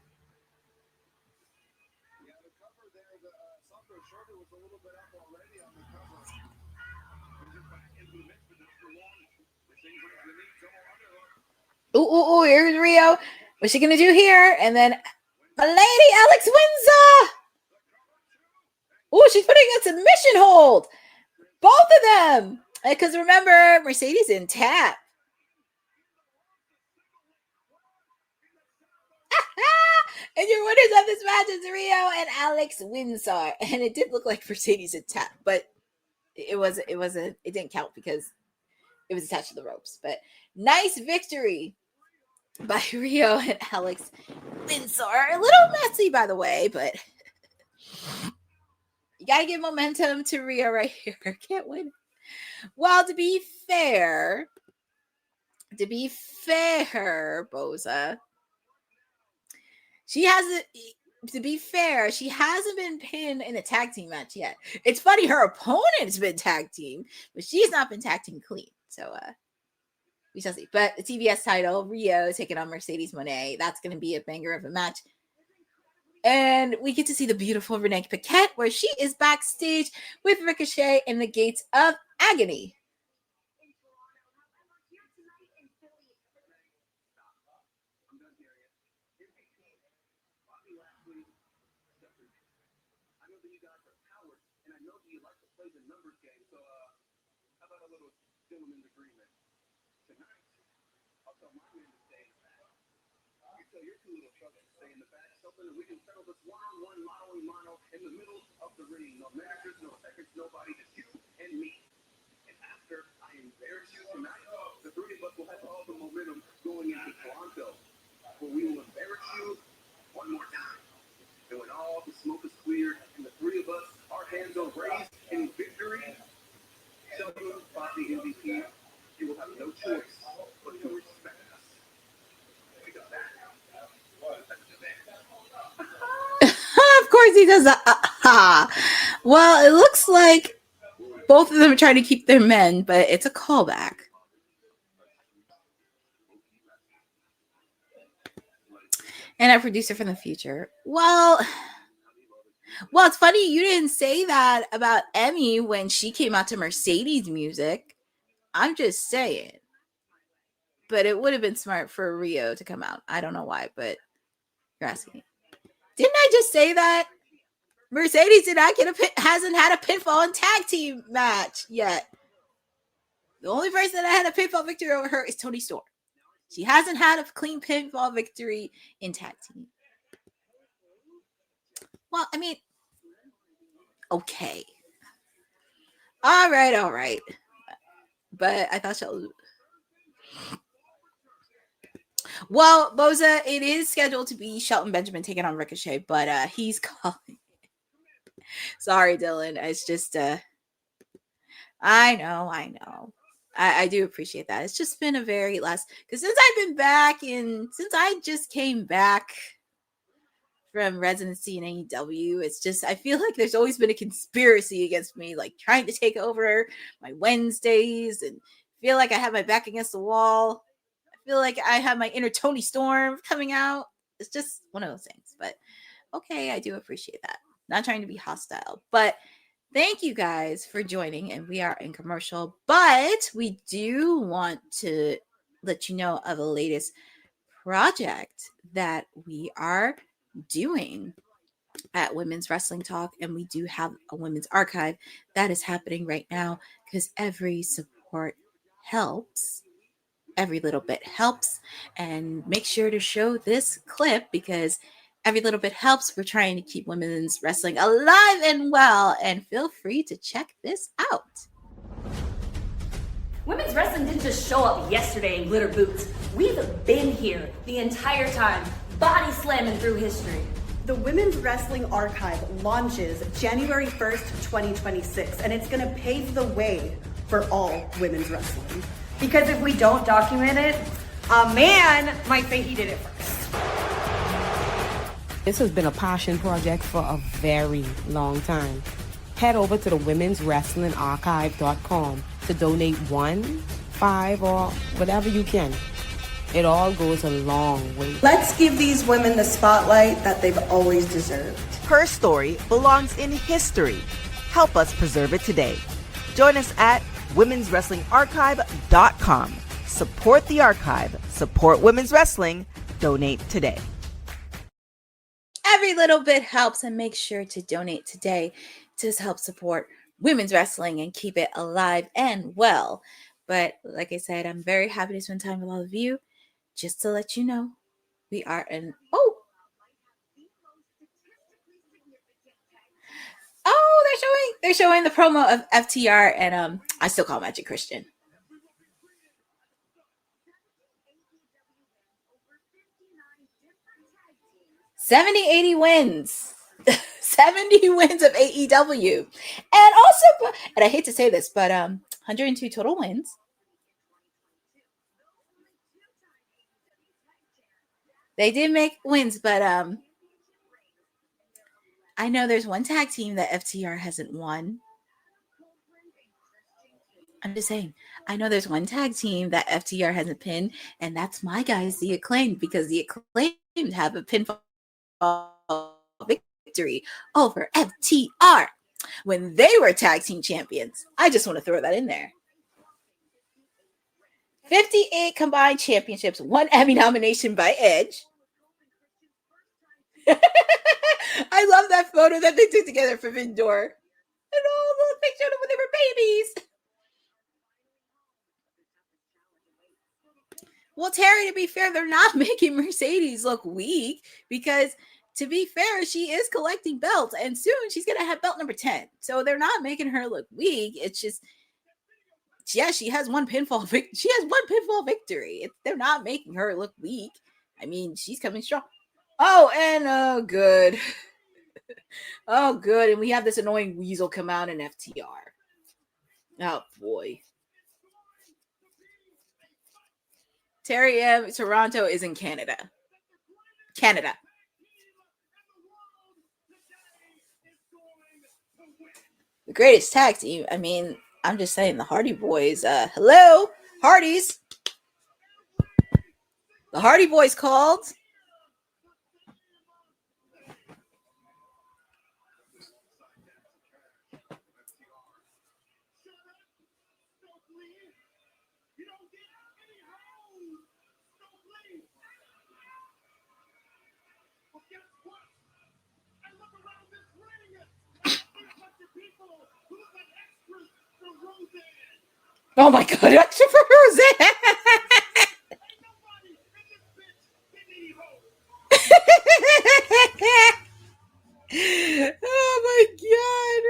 Ooh, here's Riho. What's she gonna do here? And then my lady Alex Windsor. Ooh, she's putting a submission hold. Both of them. Because remember, Mercedes in tap. And your winners of this match is Riho and Alex Windsor. And it did look like Mercedes in tap, but it didn't count because it was attached to the ropes. But nice victory by Riho and Alex Windsor. A little messy, by the way, but you gotta give momentum to Riho right here. Can't win. Well, to be fair, Boza, she hasn't been pinned in a tag team match yet. It's funny, her opponent's been tag team, but she's not been tag team clean. So we shall see. But the TBS title, Riho taking on Mercedes Moné. That's going to be a banger of a match. And we get to see the beautiful Renee Paquette, where she is backstage with Ricochet in the Gates of Agony. We can settle this one-on-one, mono in the middle of the ring. No managers, no seconds, nobody, just you and me. And after I embarrass you tonight, the three of us will have all the momentum going into Toronto, where we will embarrass you one more time. And when all the smoke is cleared and the three of us, our hands are raised, He does that. Well, it looks like both of them are trying to keep their men, but it's a callback. And our producer from the future. Well, it's funny you didn't say that about Emmy when she came out to Mercedes music. I'm just saying. But it would have been smart for Riho to come out. I don't know why, but you're asking me. Didn't I just say that? Mercedes hasn't had a pinfall in tag team match yet. The only person that had a pinfall victory over her is Toni Storm. She hasn't had a clean pinfall victory in tag team. Well, I mean, okay. All right. But I thought Shelton. Well, Boza, it is scheduled to be Shelton Benjamin taking on Ricochet, but he's calling. Sorry, Dylan. It's just I know. I do appreciate that. It's just been a very because since I've been back since I just came back from residency in AEW, it's just I feel like there's always been a conspiracy against me, like trying to take over my Wednesdays, and feel like I have my back against the wall. I feel like I have my inner Toni Storm coming out. It's just one of those things. But okay, I do appreciate that. Not trying to be hostile, but thank you guys for joining, and we are in commercial, but we do want to let you know of the latest project that we are doing at Women's Wrestling Talk, and we do have a women's archive that is happening right now because every support helps. Every little bit helps, and make sure to show this clip because every little bit helps. We're trying to keep women's wrestling alive and well, and feel free to check this out. Women's wrestling didn't just show up yesterday in glitter boots. We've been here the entire time, body slamming through history. The Women's Wrestling Archive launches January 1st, 2026, and it's gonna pave the way for all women's wrestling. Because if we don't document it, a man might say he did it first. This has been a passion project for a very long time. Head over to the womenswrestlingarchive.com to donate $1, $5, or whatever you can. It all goes a long way. Let's give these women the spotlight that they've always deserved. Her story belongs in history. Help us preserve it today. Join us at womenswrestlingarchive.com. Support the archive. Support women's wrestling. Donate today. Every little bit helps, and make sure to donate today to help support women's wrestling and keep it alive and well. But like I said, I'm very happy to spend time with all of you. Just to let you know, we are in they're showing the promo of FTR, and I still call Magic Christian. 70-80 wins. 70 wins of AEW. And also, and I hate to say this, but 102 total wins. They did make wins, but I know there's one tag team that FTR hasn't won. I'm just saying, I know there's one tag team that FTR hasn't pinned, and that's my guys, the Acclaimed, because the Acclaimed have a pinfall victory over FTR when they were tag team champions. I just want to throw that in there. 58 combined championships, 1 Emmy nomination by Edge. I love that photo that they took together for Windsor. And all the pictures when they were babies. Well, Terry, to be fair, they're not making Mercedes look weak because, to be fair, she is collecting belts, and soon she's going to have belt number 10. So they're not making her look weak. It's just, yeah, she has one pinfall victory. They're not making her look weak. I mean, she's coming strong. Oh, and good. Oh, good. And we have this annoying weasel come out in FTR. Oh, boy. Terry M. Toronto is in Canada. The greatest tag team. I mean, I'm just saying the Hardy Boys. Hello, Hardys. The Hardy Boys called. Oh my god, extra for Roseanne. Oh my god.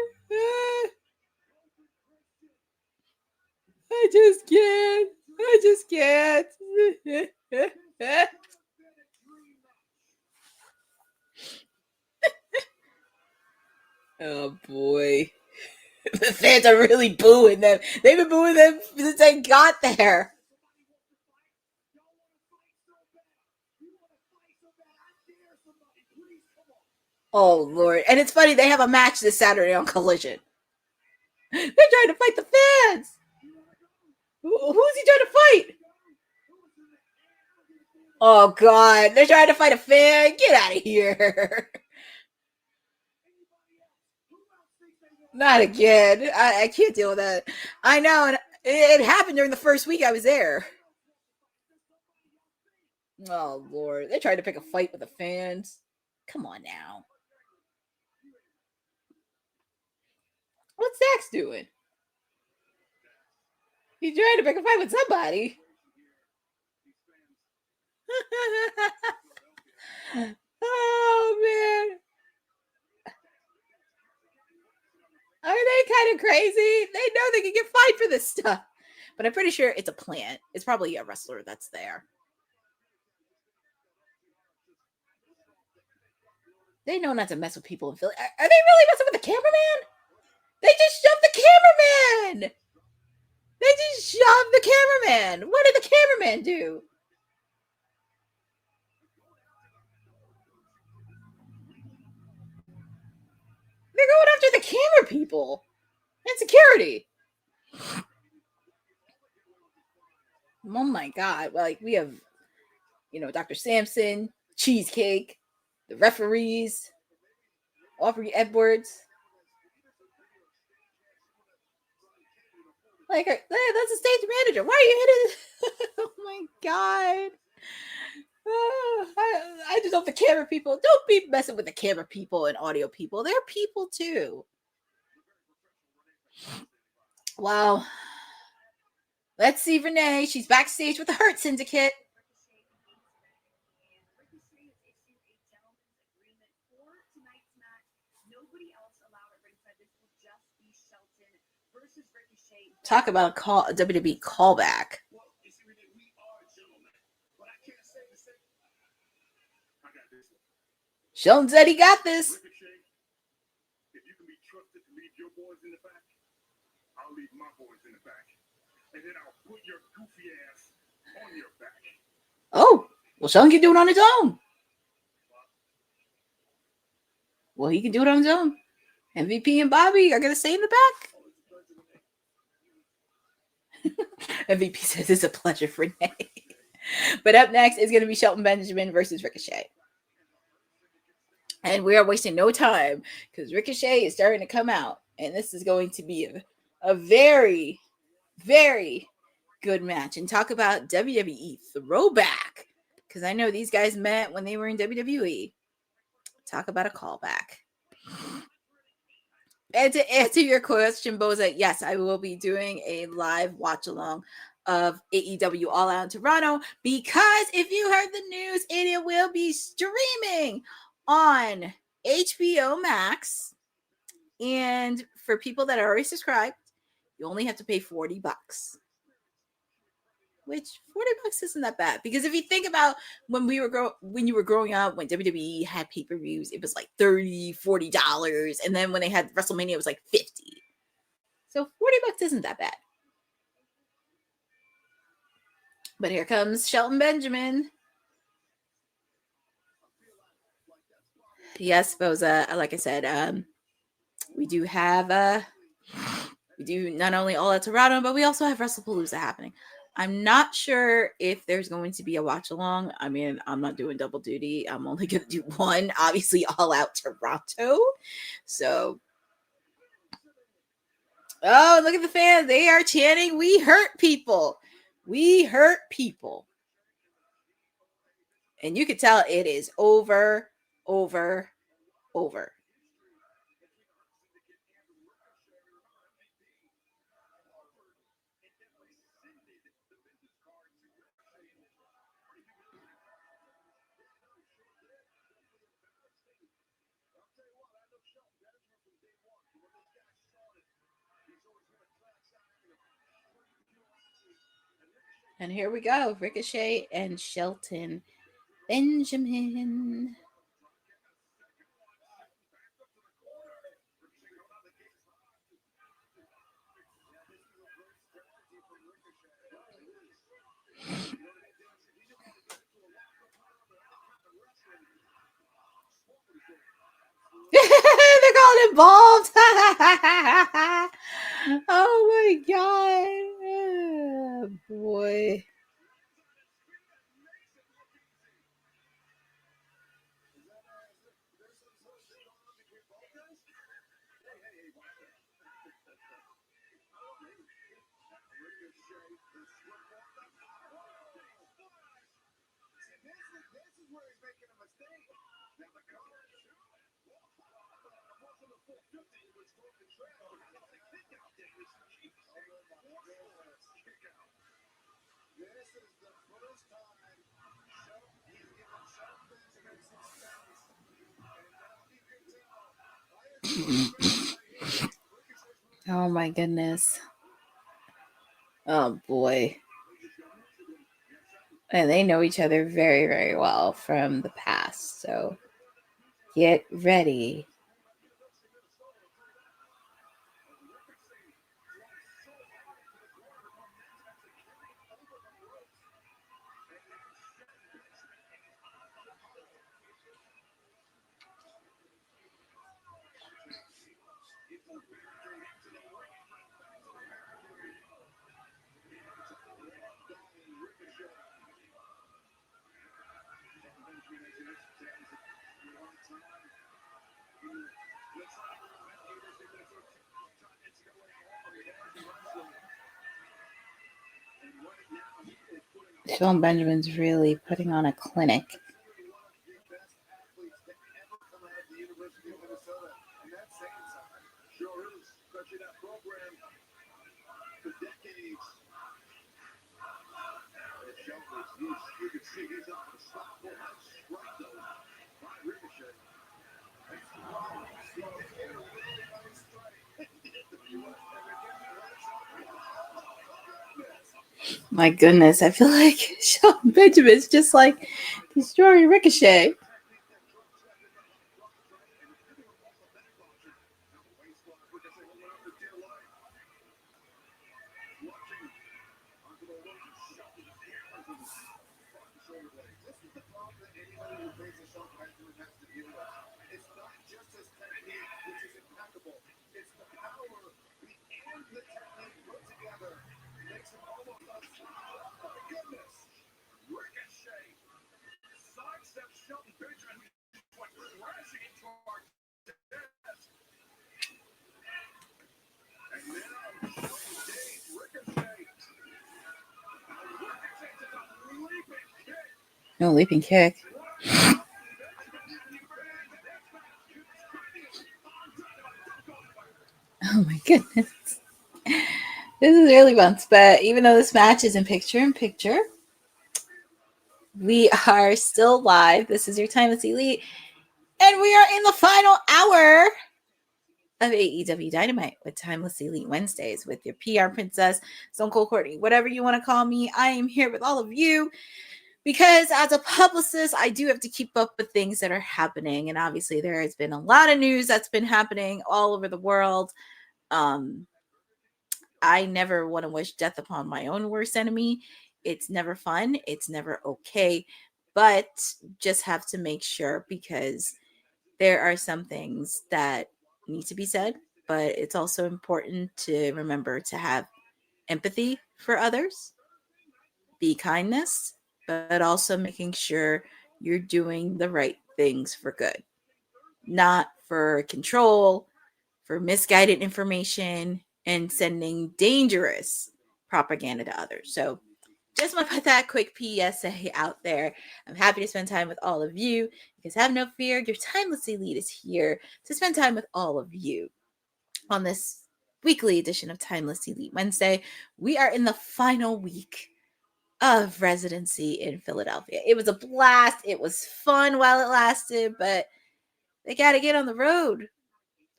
I just can't. I just can't. Oh boy. The fans are really booing them. They've been booing them since they got there. Oh Lord. And it's funny, they have a match this Saturday on Collision. They're trying to fight the fans. Who's he trying to fight? Oh God. They're trying to fight a fan. Get out of here. Not again. I can't deal with that. I know. And it happened during the first week I was there. Oh Lord. They're trying to pick a fight with the fans. Come on now. What's Dax doing? He's trying to pick a fight with somebody. Oh man. Are they kind of crazy? They know they can get fined for this stuff. But I'm pretty sure it's a plant. It's probably a wrestler that's there. They know not to mess with people in Philly. Are they really messing with the cameraman? They just shoved the cameraman. They just shoved the cameraman. What did the cameraman do? They're going after the camera people and security. Oh my God. Like we have, Dr. Sampson, Cheesecake, the referees, Aubrey Edwards. Like, that's a stage manager. Why are you hitting? Oh my God. I just hope the camera people don't be messing with the camera people and audio people. They're people too. Wow. Let's see Renee. She's backstage with the Hurt Syndicate. Talk about a WWE callback. Shelton said he got this. If you can be trusted to leave your boys in the back, I'll leave my boys in the back. And then I'll put your goofy ass on your back. Oh, well, Shelton can do it on his own. Well, he can do it on his own. MVP and Bobby are going to stay in the back. MVP says it's a pleasure for Renee. But up next is going to be Shelton Benjamin versus Ricochet. And we are wasting no time because Ricochet is starting to come out. And this is going to be a very, very good match. And talk about WWE throwback. Because I know these guys met when they were in WWE. Talk about a callback. And to answer your question, Boza, yes, I will be doing a live watch along of AEW All Out in Toronto. Because if you heard the news, it will be streaming on HBO Max. And for people that are already subscribed, you only have to pay $40. Which $40 isn't that bad. Because if you think about when you were growing up, when WWE had pay-per-views, it was like $30, $40. And then when they had WrestleMania, it was like $50. So $40 isn't that bad. But here comes Shelton Benjamin. Yes, Boza, like I said, we do have We do not only All Out Toronto, but we also have WrestlePalooza happening. I'm not sure if there's going to be a watch along. I mean, I'm not doing double duty. I'm only going to do one, obviously, All Out Toronto. So, oh, look at the fans. They are chanting, "We hurt people. We hurt people." And you can tell it is over. And here we go. Ricochet and Shelton Benjamin. They're calling involved. Oh my god. Oh, boy. Oh my goodness. Oh boy. And they know each other very, very well from the past. So get ready. Shelton Benjamin's really putting on a clinic. My goodness, I feel like Shelton Benjamin's just like destroying Ricochet. No leaping kick. Oh my goodness. This is really fun. But even though this match is in picture, we are still live. This is your Timeless Elite. And we are in the final hour of AEW Dynamite with Timeless Elite Wednesdays with your PR princess, Stone Cold Courtney, whatever you want to call me. I am here with all of you because as a publicist, I do have to keep up with things that are happening. And obviously there has been a lot of news that's been happening all over the world. I never want to wish death upon my own worst enemy. It's never fun. It's never okay. But just have to make sure because there are some things that need to be said but it's also important to remember to have empathy for others, be kindness, but also making sure you're doing the right things for good, not for control, for misguided information, and sending dangerous propaganda to others. So just want to put that quick PSA out there. I'm happy to spend time with all of you because have no fear, your timeless elite is here to spend time with all of you on this weekly edition of Timeless Elite Wednesday. We are in the final week of residency in Philadelphia. It was a blast. It was fun while it lasted, but they got to get on the road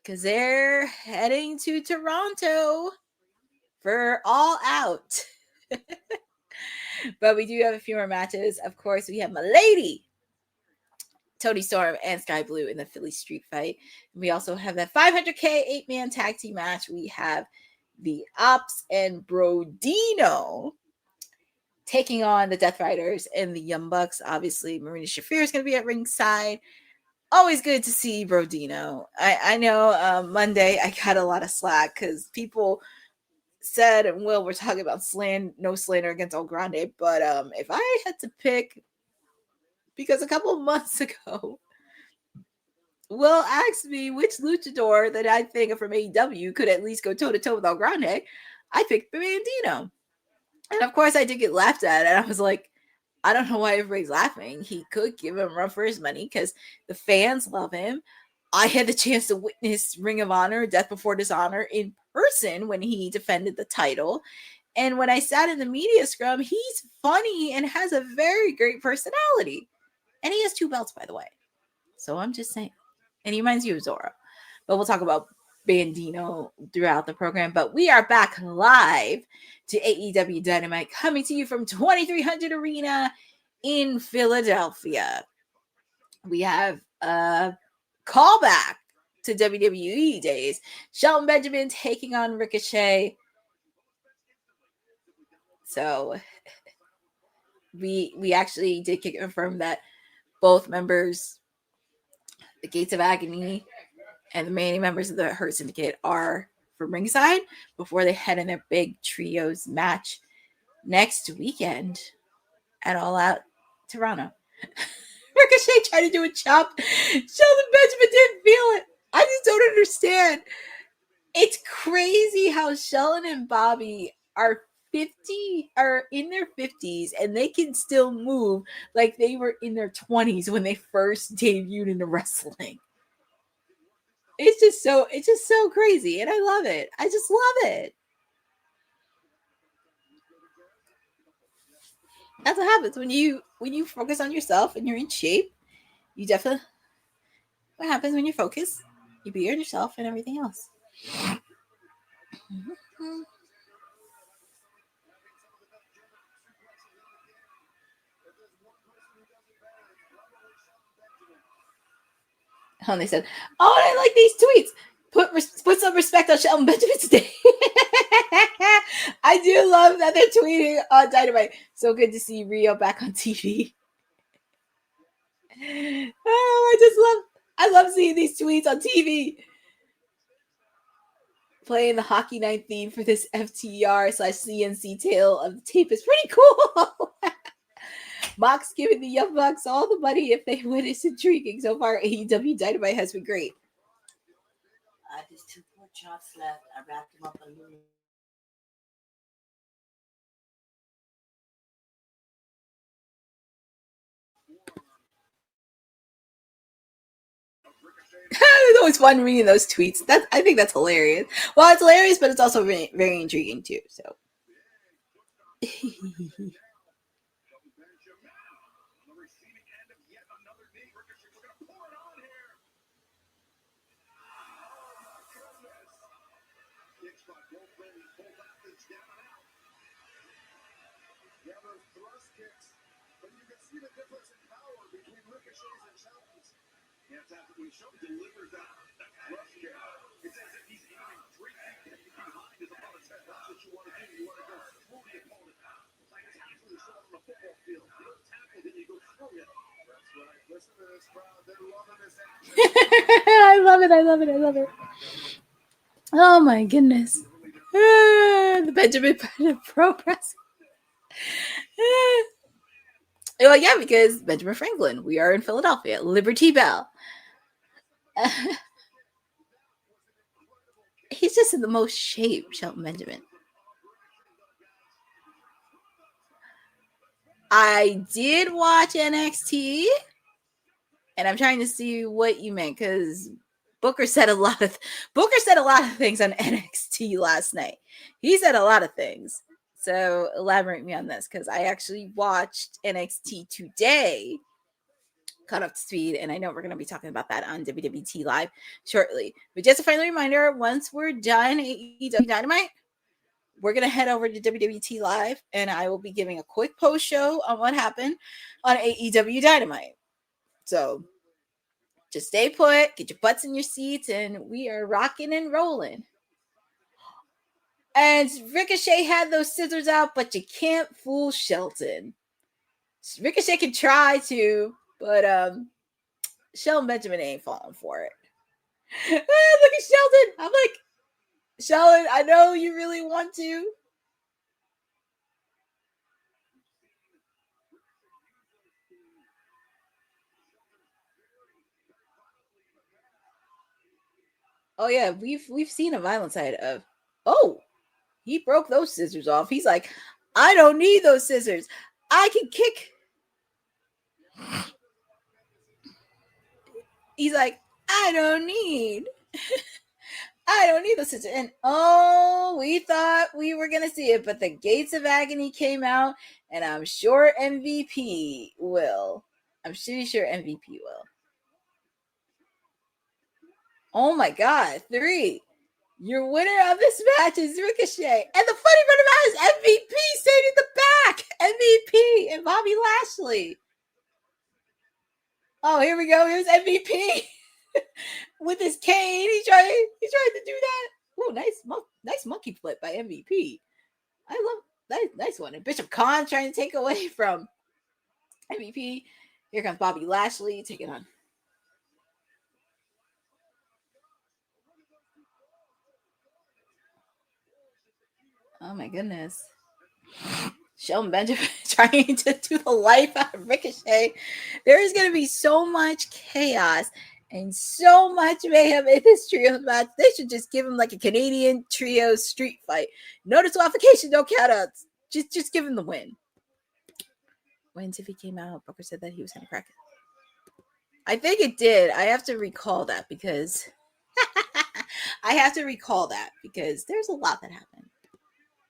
because they're heading to Toronto for All Out. But we do have a few more matches. Of course, we have my lady, Toni Storm and Skye Blue in the Philly Street Fight. And we also have that 500K 8-man tag team match. We have the Ops and Brodino taking on the Death Riders and the Young Bucks. Obviously, Marina Shafir is going to be at ringside. Always good to see Brodino. I know Monday I got a lot of slack because people said, and Will, we're talking about no slander against El Grande, but if I had to pick, because a couple of months ago, Will asked me which luchador that I think from AEW could at least go toe-to-toe with El Grande, I picked Bandino. And of course, I did get laughed at, and I was like, I don't know why everybody's laughing. He could give him a run for his money because the fans love him. I had the chance to witness Ring of Honor, Death Before Dishonor in person when he defended the title. And when I sat in the media scrum, he's funny and has a very great personality. And he has 2 belts, by the way. So I'm just saying. And he reminds you of Zorro. But we'll talk about Bandino throughout the program. But we are back live to AEW Dynamite, coming to you from 2300 Arena in Philadelphia. We have a callback to WWE days. Shelton Benjamin taking on Ricochet. So we actually did confirm that both members, the Gates of Agony and the remaining members of the Hurt Syndicate, are from ringside before they head in their big trios match next weekend at All Out Toronto. Ricochet tried to do a chop. Shelton Benjamin didn't feel it. I just don't understand. It's crazy how Shelton and Bobby are in their 50s and they can still move like they were in their 20s when they first debuted into wrestling. It's just so crazy, and I love it. I just love it. That's what happens when you focus on yourself and you're in shape. You definitely, what happens when you focus? You be on yourself and everything else. And they said, "Oh, I like these tweets. Put some respect on Shelton Benjamin's day." I do love that they're tweeting on Dynamite. So good to see Riho back on TV. Oh, I love seeing these tweets on TV. Playing the Hockey Night theme for this FTR/CNC tale of the tape is pretty cool. Mox giving the Young Bucks all the money if they win is intriguing. So far, AEW Dynamite has been great. There's 2 pork chops left. I wrapped them up in aluminum. It's always fun reading those tweets. I think that's hilarious. Well, it's hilarious, but it's also very, very intriguing too. So. When Shelton delivers that thrust kick, it's as if he's aiming 3 feet behind his opponent's head. That's what you want to do. You want to go through the opponent. Like tackling someone on the football field. You don't tackle, then you go through it. That's right. Listen to this crowd. They're loving this action. I love it. Oh my goodness. The Benjamin Button progress. Well, yeah, because Benjamin Franklin. We are in Philadelphia. Liberty Bell. He's just in the most shape, Shelton Benjamin. I did watch NXT, and I'm trying to see what you meant because Booker said a lot of things on NXT last night. He said a lot of things. So elaborate me on this because I actually watched NXT today, caught up to speed, and I know we're going to be talking about that on WWT Live shortly. But just a final reminder, once we're done AEW Dynamite, we're going to head over to WWT Live, and I will be giving a quick post show on what happened on AEW Dynamite. So just stay put, get your butts in your seats, and we are rocking and rolling. And Ricochet had those scissors out, but you can't fool Shelton. Ricochet can try to, but Shelton Benjamin ain't falling for it. Look at Shelton. I'm like, Shelton, I know you really want to. Oh yeah, we've seen a violent side of. Oh, he broke those scissors off. He's like, I don't need those scissors. I can kick. He's like, I don't need those scissors. And oh, we thought we were gonna see it, but the Gates of Agony came out, and I'm sure MVP will. I'm pretty sure MVP will. Oh my God, 3. Your winner of this match is Ricochet. And the funny part about it is MVP stayed in the back. MVP and Bobby Lashley. Oh, here we go. Here's MVP with his cane. He tried to do that. Oh, nice monkey flip by MVP. I love that. Nice one. And Bishop Khan trying to take away from MVP. Here comes Bobby Lashley taking on. Oh my goodness. Shelton Benjamin trying to do the life out of Ricochet. There is going to be so much chaos and so much mayhem in this trio match. They should just give him like a Canadian trio street fight. No disqualification, no countouts. Just give him the win. When Tiffy came out, Booker said that he was going to crack it. I think it did. I have to recall that because there's a lot that happened.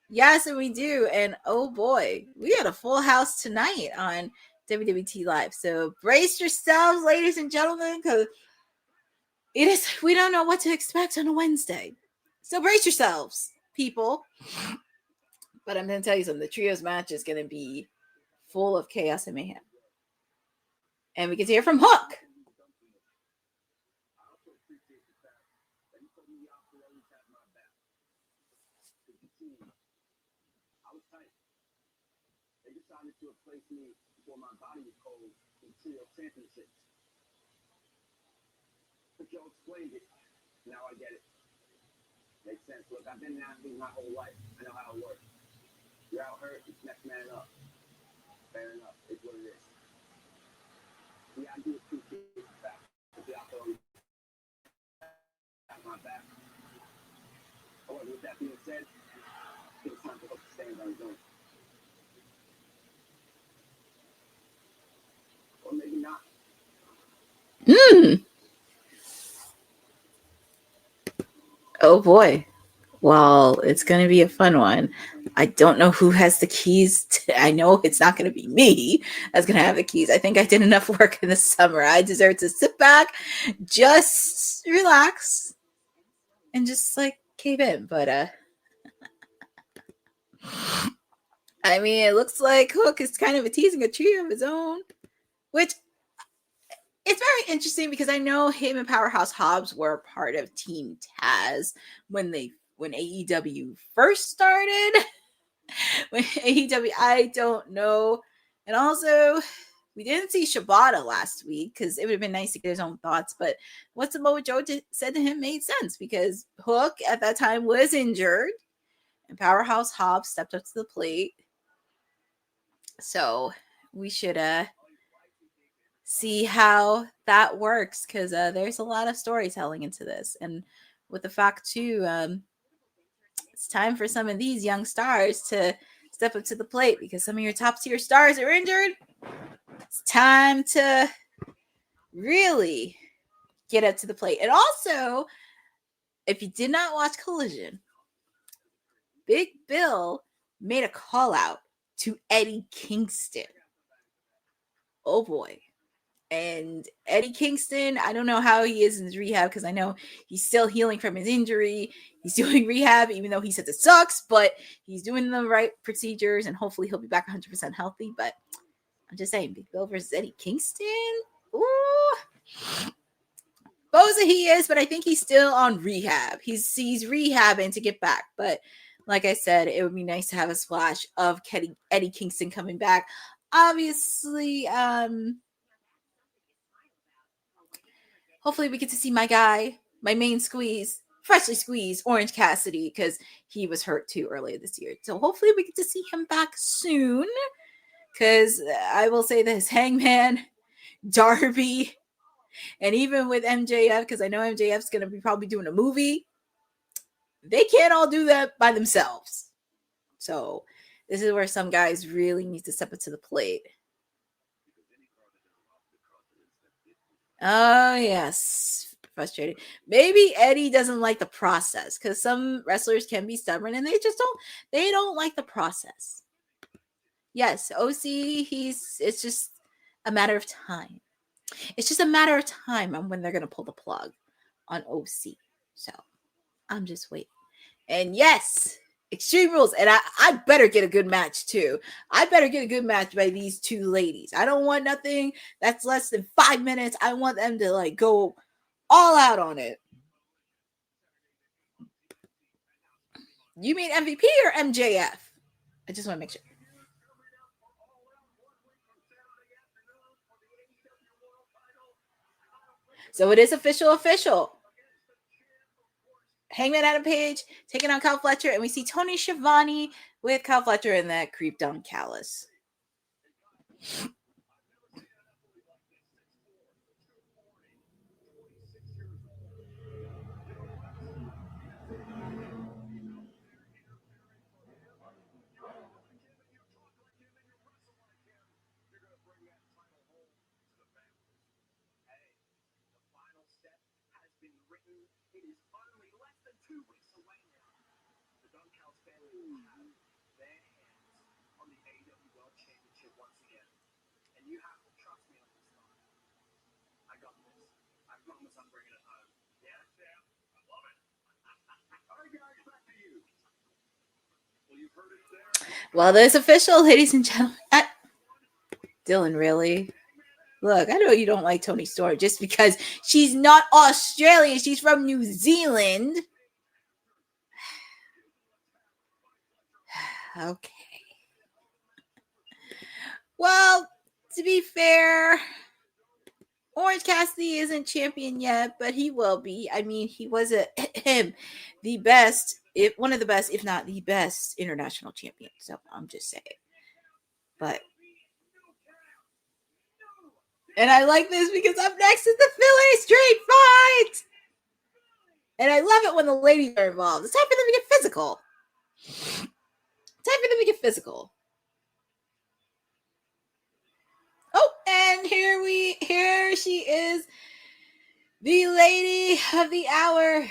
Yes, and we do. And oh boy, we got a full house tonight on WWT Live. So brace yourselves, ladies and gentlemen, because we don't know what to expect on a Wednesday. So brace yourselves, people. But I'm going to tell you something. The trios match is going to be full of chaos and mayhem. And we get to hear from Hook. To a place me before my body was cold in trio championships. But Joe explained it. Now I get it. Makes sense. Look, I've been an athlete my whole life. I know how it works. You're out hurt, it's next man up. Fair enough. It's what it is. Yeah, I do appreciate the fact that the oppo got my back. However, with that being said, I think it's time for Hook to stand on his own. Or maybe not. Oh boy. Well, it's going to be a fun one. I don't know who has the keys. I know it's not going to be me that's going to have the keys. I think I did enough work in the summer. I deserve to sit back, just relax, and just like cave in. But I mean, it looks like Hook is kind of teasing a trio of his own. Which it's very interesting because I know him and Powerhouse Hobbs were part of Team Taz when AEW first started. When AEW, I don't know. And also, We didn't see Shibata last week because it would have been nice to get his own thoughts. But what Samoa Joe said to him made sense because Hook at that time was injured and Powerhouse Hobbs stepped up to the plate. So we should see how that works because there's a lot of storytelling into this. And with the fact, too, it's time for some of these young stars to step up to the plate because some of your top tier stars are injured. It's time to really get up to the plate. And also, if you did not watch Collision, Big Bill made a call out to Eddie Kingston. Oh boy. And Eddie Kingston, I don't know how he is in his rehab because I know he's still healing from his injury. He's doing rehab, even though he says it sucks, but he's doing the right procedures and hopefully he'll be back 100% healthy. But I'm just saying, Big Bill versus Eddie Kingston. Ooh. Boza he is, but I think he's still on rehab. He's rehabbing to get back. But like I said, it would be nice to have a splash of Eddie Kingston coming back. Obviously, hopefully we get to see my guy, my main squeeze, freshly squeezed Orange Cassidy, because he was hurt too earlier this year. So hopefully we get to see him back soon. Because I will say this, Hangman, Darby, and even with MJF, because I know MJF's going to be probably doing a movie, they can't all do that by themselves. So this is where some guys really need to step up to the plate. Oh, yes. Frustrated. Maybe Eddie doesn't like the process because some wrestlers can be stubborn and they don't like the process. Yes, OC, it's just a matter of time. It's just a matter of time on when they're going to pull the plug on OC. So I'm just waiting. And yes, Extreme Rules. And I better get a good match too. I better get a good match by these two ladies. I don't want nothing that's less than 5 minutes. I want them to like go all out on it. You mean MVP or MJF? I just want to make sure. So it is official. Hangman Adam Page taking on Kyle Fletcher, and we see Tony Schiavone with Kyle Fletcher and that creep down Callis. Well, there's official, ladies and gentlemen. Dylan, really? Look, I know you don't like Toni Storm just because she's not Australian. She's from New Zealand. Okay. Well, to be fair, Orange Cassidy isn't champion yet, but he will be. I mean, he was the best, one of the best, if not the best international champion. So I'm just saying. But, and I like this because up next is the Philly Street Fight. And I love it when the ladies are involved. It's time for them to get physical. Oh, and here she is, the lady of the hour.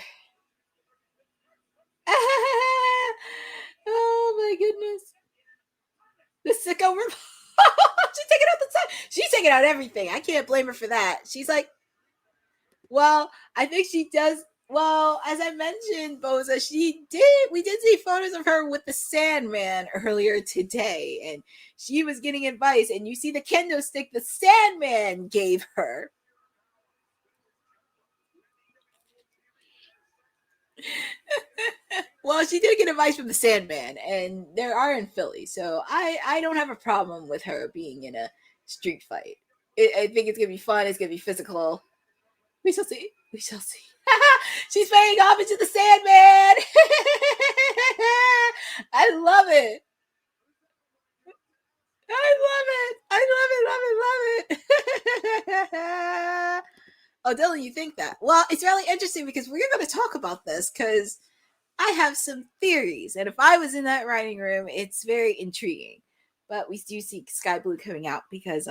Oh my goodness. The sicko. She's taking out the time. She's taking out everything. I can't blame her for that. She's like, well, I think she does. Well, as I mentioned, Boza, we did see photos of her with the Sandman earlier today, and she was getting advice, and you see the kendo stick the Sandman gave her. Well, she did get advice from the Sandman, and they are in Philly, so I don't have a problem with her being in a street fight. I think it's gonna be fun. It's gonna be physical. We shall see. We shall see. She's paying homage to the Sandman. I love it. I love it. Oh, Dylan, you think that? Well, it's really interesting because we're going to talk about this because I have some theories. And if I was in that writing room, it's very intriguing. But we do see Sky Blue coming out because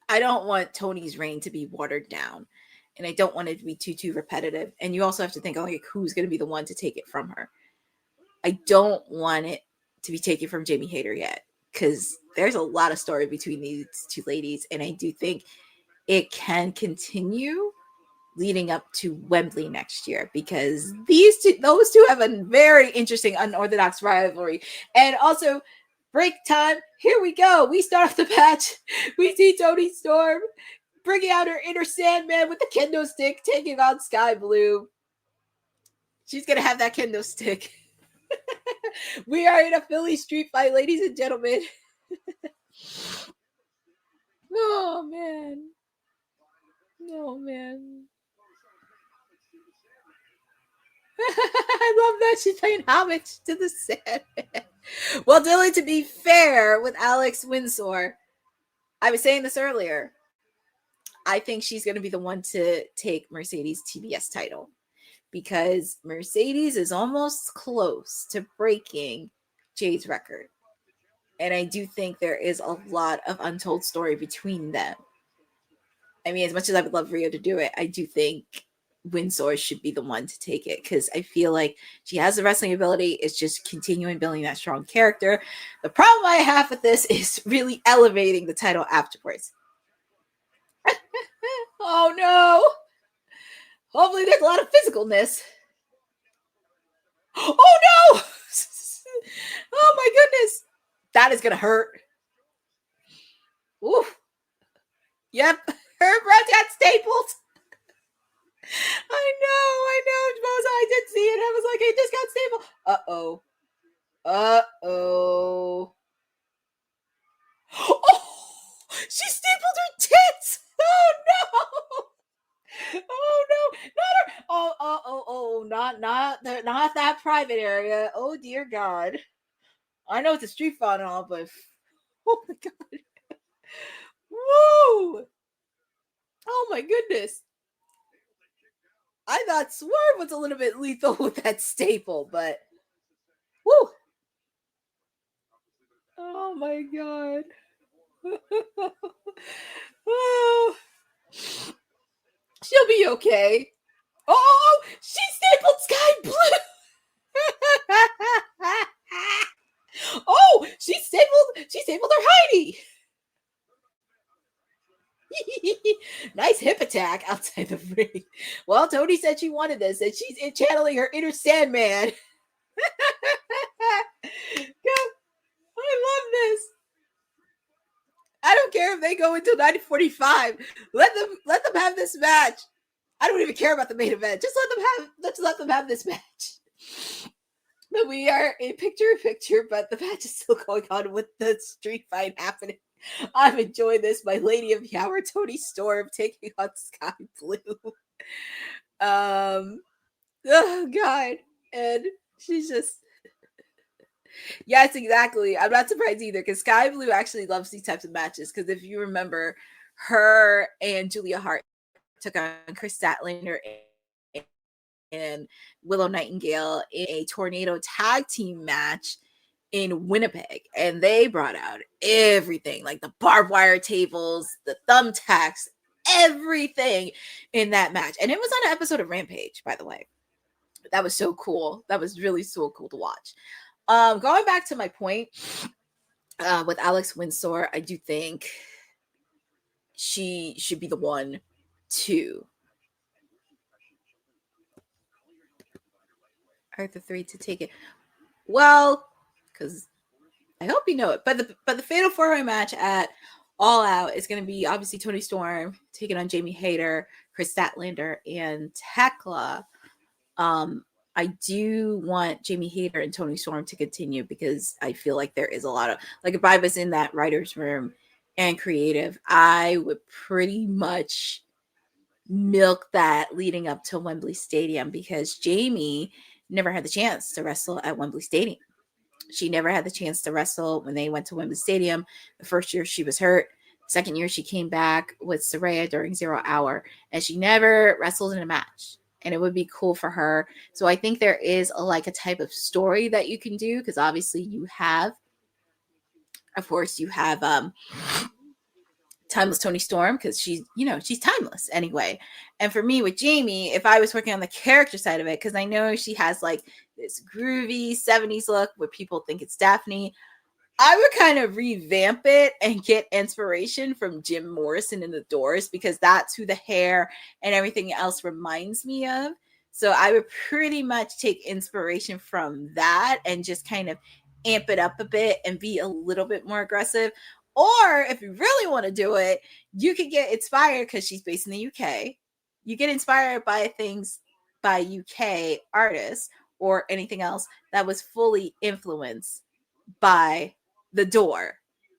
I don't want Toni's reign to be watered down. And I don't want it to be too repetitive. And you also have to think, like, who's going to be the one to take it from her? I don't want it to be taken from Jamie Hayter yet. Because there's a lot of story between these two ladies. And I do think it can continue leading up to Wembley next year. Because those two have a very interesting, unorthodox rivalry. And also, break time. Here we go. We start off the match. We see Toni Storm bringing out her inner Sandman with the kendo stick, taking on Sky Blue. She's going to have that kendo stick. We are in a Philly street fight, ladies and gentlemen. Oh, man. Oh, man. I love that she's paying homage to the Sandman. Well, Dylan, to be fair with Alex Windsor, I was saying this earlier. I think she's going to be the one to take Mercedes' TBS title because Mercedes is almost close to breaking Jade's record. And I do think there is a lot of untold story between them. I mean, as much as I would love Riho to do it, I do think Windsor should be the one to take it because I feel like she has the wrestling ability. It's just continuing building that strong character. The problem I have with this is really elevating the title afterwards. Oh no! Hopefully there's a lot of physicalness. Oh no! Oh my goodness! That is gonna hurt. Ooh. Yep, her breath got stapled. I know, Boza, I did see it. I was like, it just got stapled. Uh-oh. Oh, she stapled her tits. Oh no. Oh no, not her. Not that private area. Oh dear God. I know it's a street fight and all, but oh my God. Woo. Oh my goodness. I thought Swerve was a little bit lethal with that staple, but woo. Oh my God. Oh. She'll be okay. Oh, she stapled Sky Blue. Oh, she stapled her Heidi. Nice hip attack outside the ring. Well, Toni said she wanted this, and she's channeling her inner Sandman. I love this. I don't care if they go until 9:45. Let them have this match. I don't even care about the main event. Just let them have this match. But we are in picture, but the match is still going on with the street fight happening. I'm enjoying this. My Lady of the Hour, Toni Storm, taking on Sky Blue. Oh God. And she's just, yes, exactly. I'm not surprised either because Sky Blue actually loves these types of matches. Because if you remember, her and Julia Hart took on Chris Statlander and Willow Nightingale in a tornado tag team match in Winnipeg, and they brought out everything, like the barbed wire tables, the thumbtacks, everything in that match. And it was on an episode of Rampage, by the way. That was so cool. That was really so cool to watch. Going back to my point with Alex Windsor, I do think she should be the one to the three to take it. Well, because I hope you know it, but the Fatal 4-Way match at All Out is going to be obviously Toni Storm taking on Jamie Hayter, Chris Statlander, and Tekla. I do want Jamie Hayter and Toni Storm to continue because I feel like there is a lot of, like, if I was in that writer's room and creative, I would pretty much milk that leading up to Wembley Stadium, because Jamie never had the chance to wrestle at Wembley Stadium. She never had the chance to wrestle when they went to Wembley Stadium. The first year she was hurt. Second year she came back with Saraya during 0 Hour, and she never wrestled in a match. And it would be cool for her. So I think there is a type of story that you can do, because obviously you have, of course, you have Timeless Toni Storm, because she's timeless anyway. And for me with Jamie, if I was working on the character side of it, because I know she has like this groovy 70s look where people think it's Daphne, I would kind of revamp it and get inspiration from Jim Morrison in The Doors, because that's who the hair and everything else reminds me of. So I would pretty much take inspiration from that and just kind of amp it up a bit and be a little bit more aggressive. Or if you really want to do it, you could get inspired, because she's based in the UK. You get inspired by things by UK artists or anything else that was fully influenced by The Door.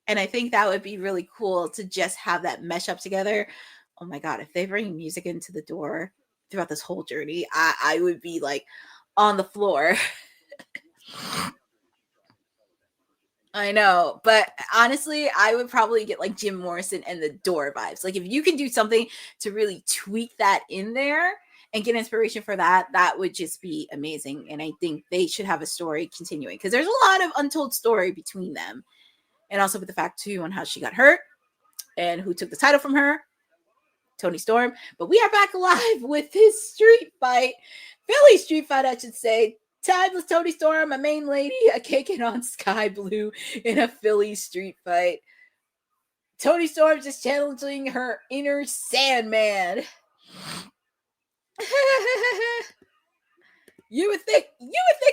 And I think that would be really cool to just have that mesh up together. Oh my God, if they bring music into The Door throughout this whole journey, I would be like on the floor. I know, but honestly, I would probably get like Jim Morrison and The Door vibes. Like if you can do something to really tweak that in there and get inspiration for that, that would just be amazing. And I think they should have a story continuing, because there's a lot of untold story between them. And also with the fact too on how she got hurt and who took the title from her, Toni Storm. But we are back alive with this street fight, Philly street fight, I should say. Timeless Toni Storm, a main lady, kicking on Skye Blue in a Philly street fight. Toni Storm just challenging her inner Sandman. You would think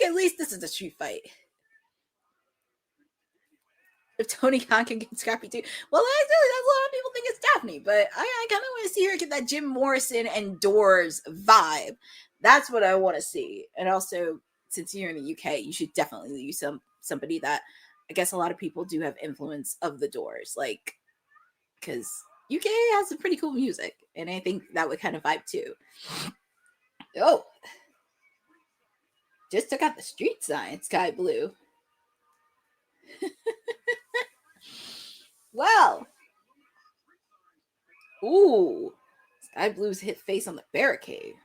at least this is a street fight. If Tony Khan can get scrappy too. Well, that's a lot of people think it's Daphne, but I kind of want to see her get that Jim Morrison and Doors vibe. That's what I want to see. And also, since you're in the UK, you should definitely use somebody that I guess a lot of people do have influence of The Doors, like, because UK has some pretty cool music, and I think that would kind of vibe too. Oh, just took out the street sign, Skye Blue. Well, ooh, Skye Blue's hit face on the barricade.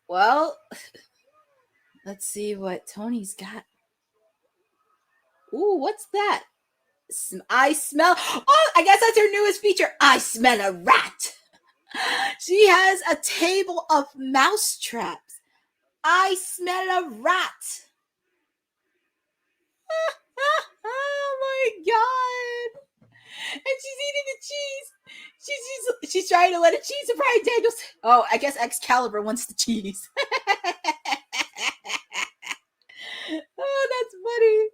Well, let's see what Tony's got. Ooh, what's that? I smell. Oh, I guess that's her newest feature. I smell a rat. She has a table of mouse traps. I smell a rat. Oh my God. And she's eating the cheese. She's trying to let it cheese to Bryan Danielson. Oh, I guess Excalibur wants the cheese. Oh, that's funny.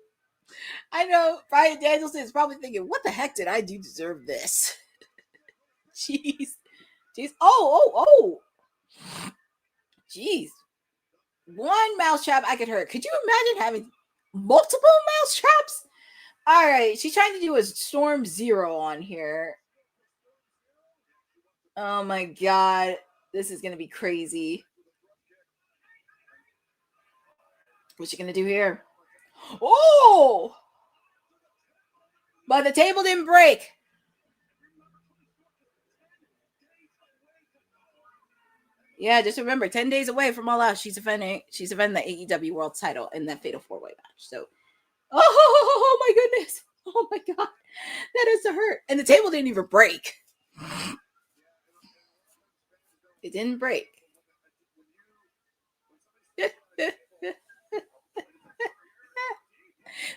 I know Bryan Danielson is probably thinking, what the heck did I do to deserve this? Jeez. Oh. Jeez. One mousetrap I could hurt. Could you imagine having multiple mousetraps? All right. She's trying to do a Storm Zero on here. Oh my God. This is going to be crazy. What's she going to do here? Oh! But the table didn't break. Yeah, just remember, 10 days away from All Out, she's defending the AEW World Title in that Fatal 4-Way match. So, oh my goodness. Oh my God. That is a hurt. And the table didn't even break. It didn't break.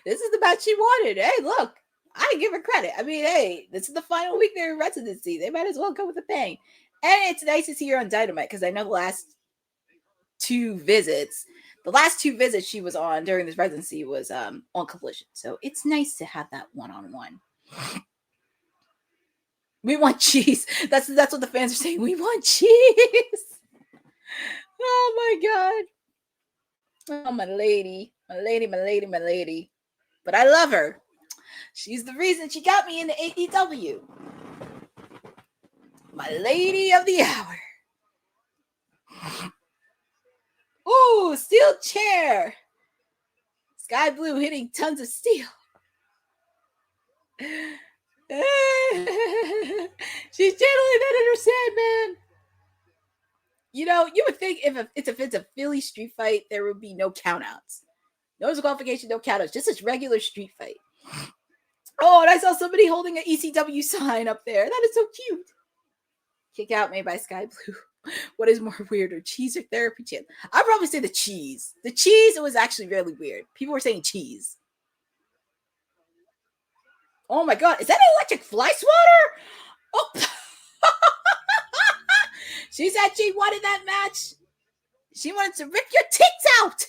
This is the match she wanted. Hey, look, I give her credit. I mean, hey, this is the final week they're in residency. They might as well come with a bang. And it's nice to see her on Dynamite, because I know the last two visits she was on during this residency was on Collision. So it's nice to have that one-on-one. We want cheese. That's what the fans are saying. We want cheese. Oh my god. Oh, my lady. My lady, my lady, my lady. But I love her. She's the reason she got me into AEW. My lady of the hour. Ooh, steel chair. Sky Blue hitting tons of steel. She's channeling that inner Sandman. You know, you would think if it's a Philly street fight, there would be no countouts. No disqualification, no countouts. Just a regular street fight. Oh, and I saw somebody holding an ECW sign up there. That is so cute. Kick out made by Sky Blue. What is more weirder, cheese or therapy chant? I'd probably say the cheese. The cheese, it was actually really weird. People were saying cheese. Oh my god, is that an electric fly swatter? Oh. She said she wanted that match. She wanted to rip your tits out.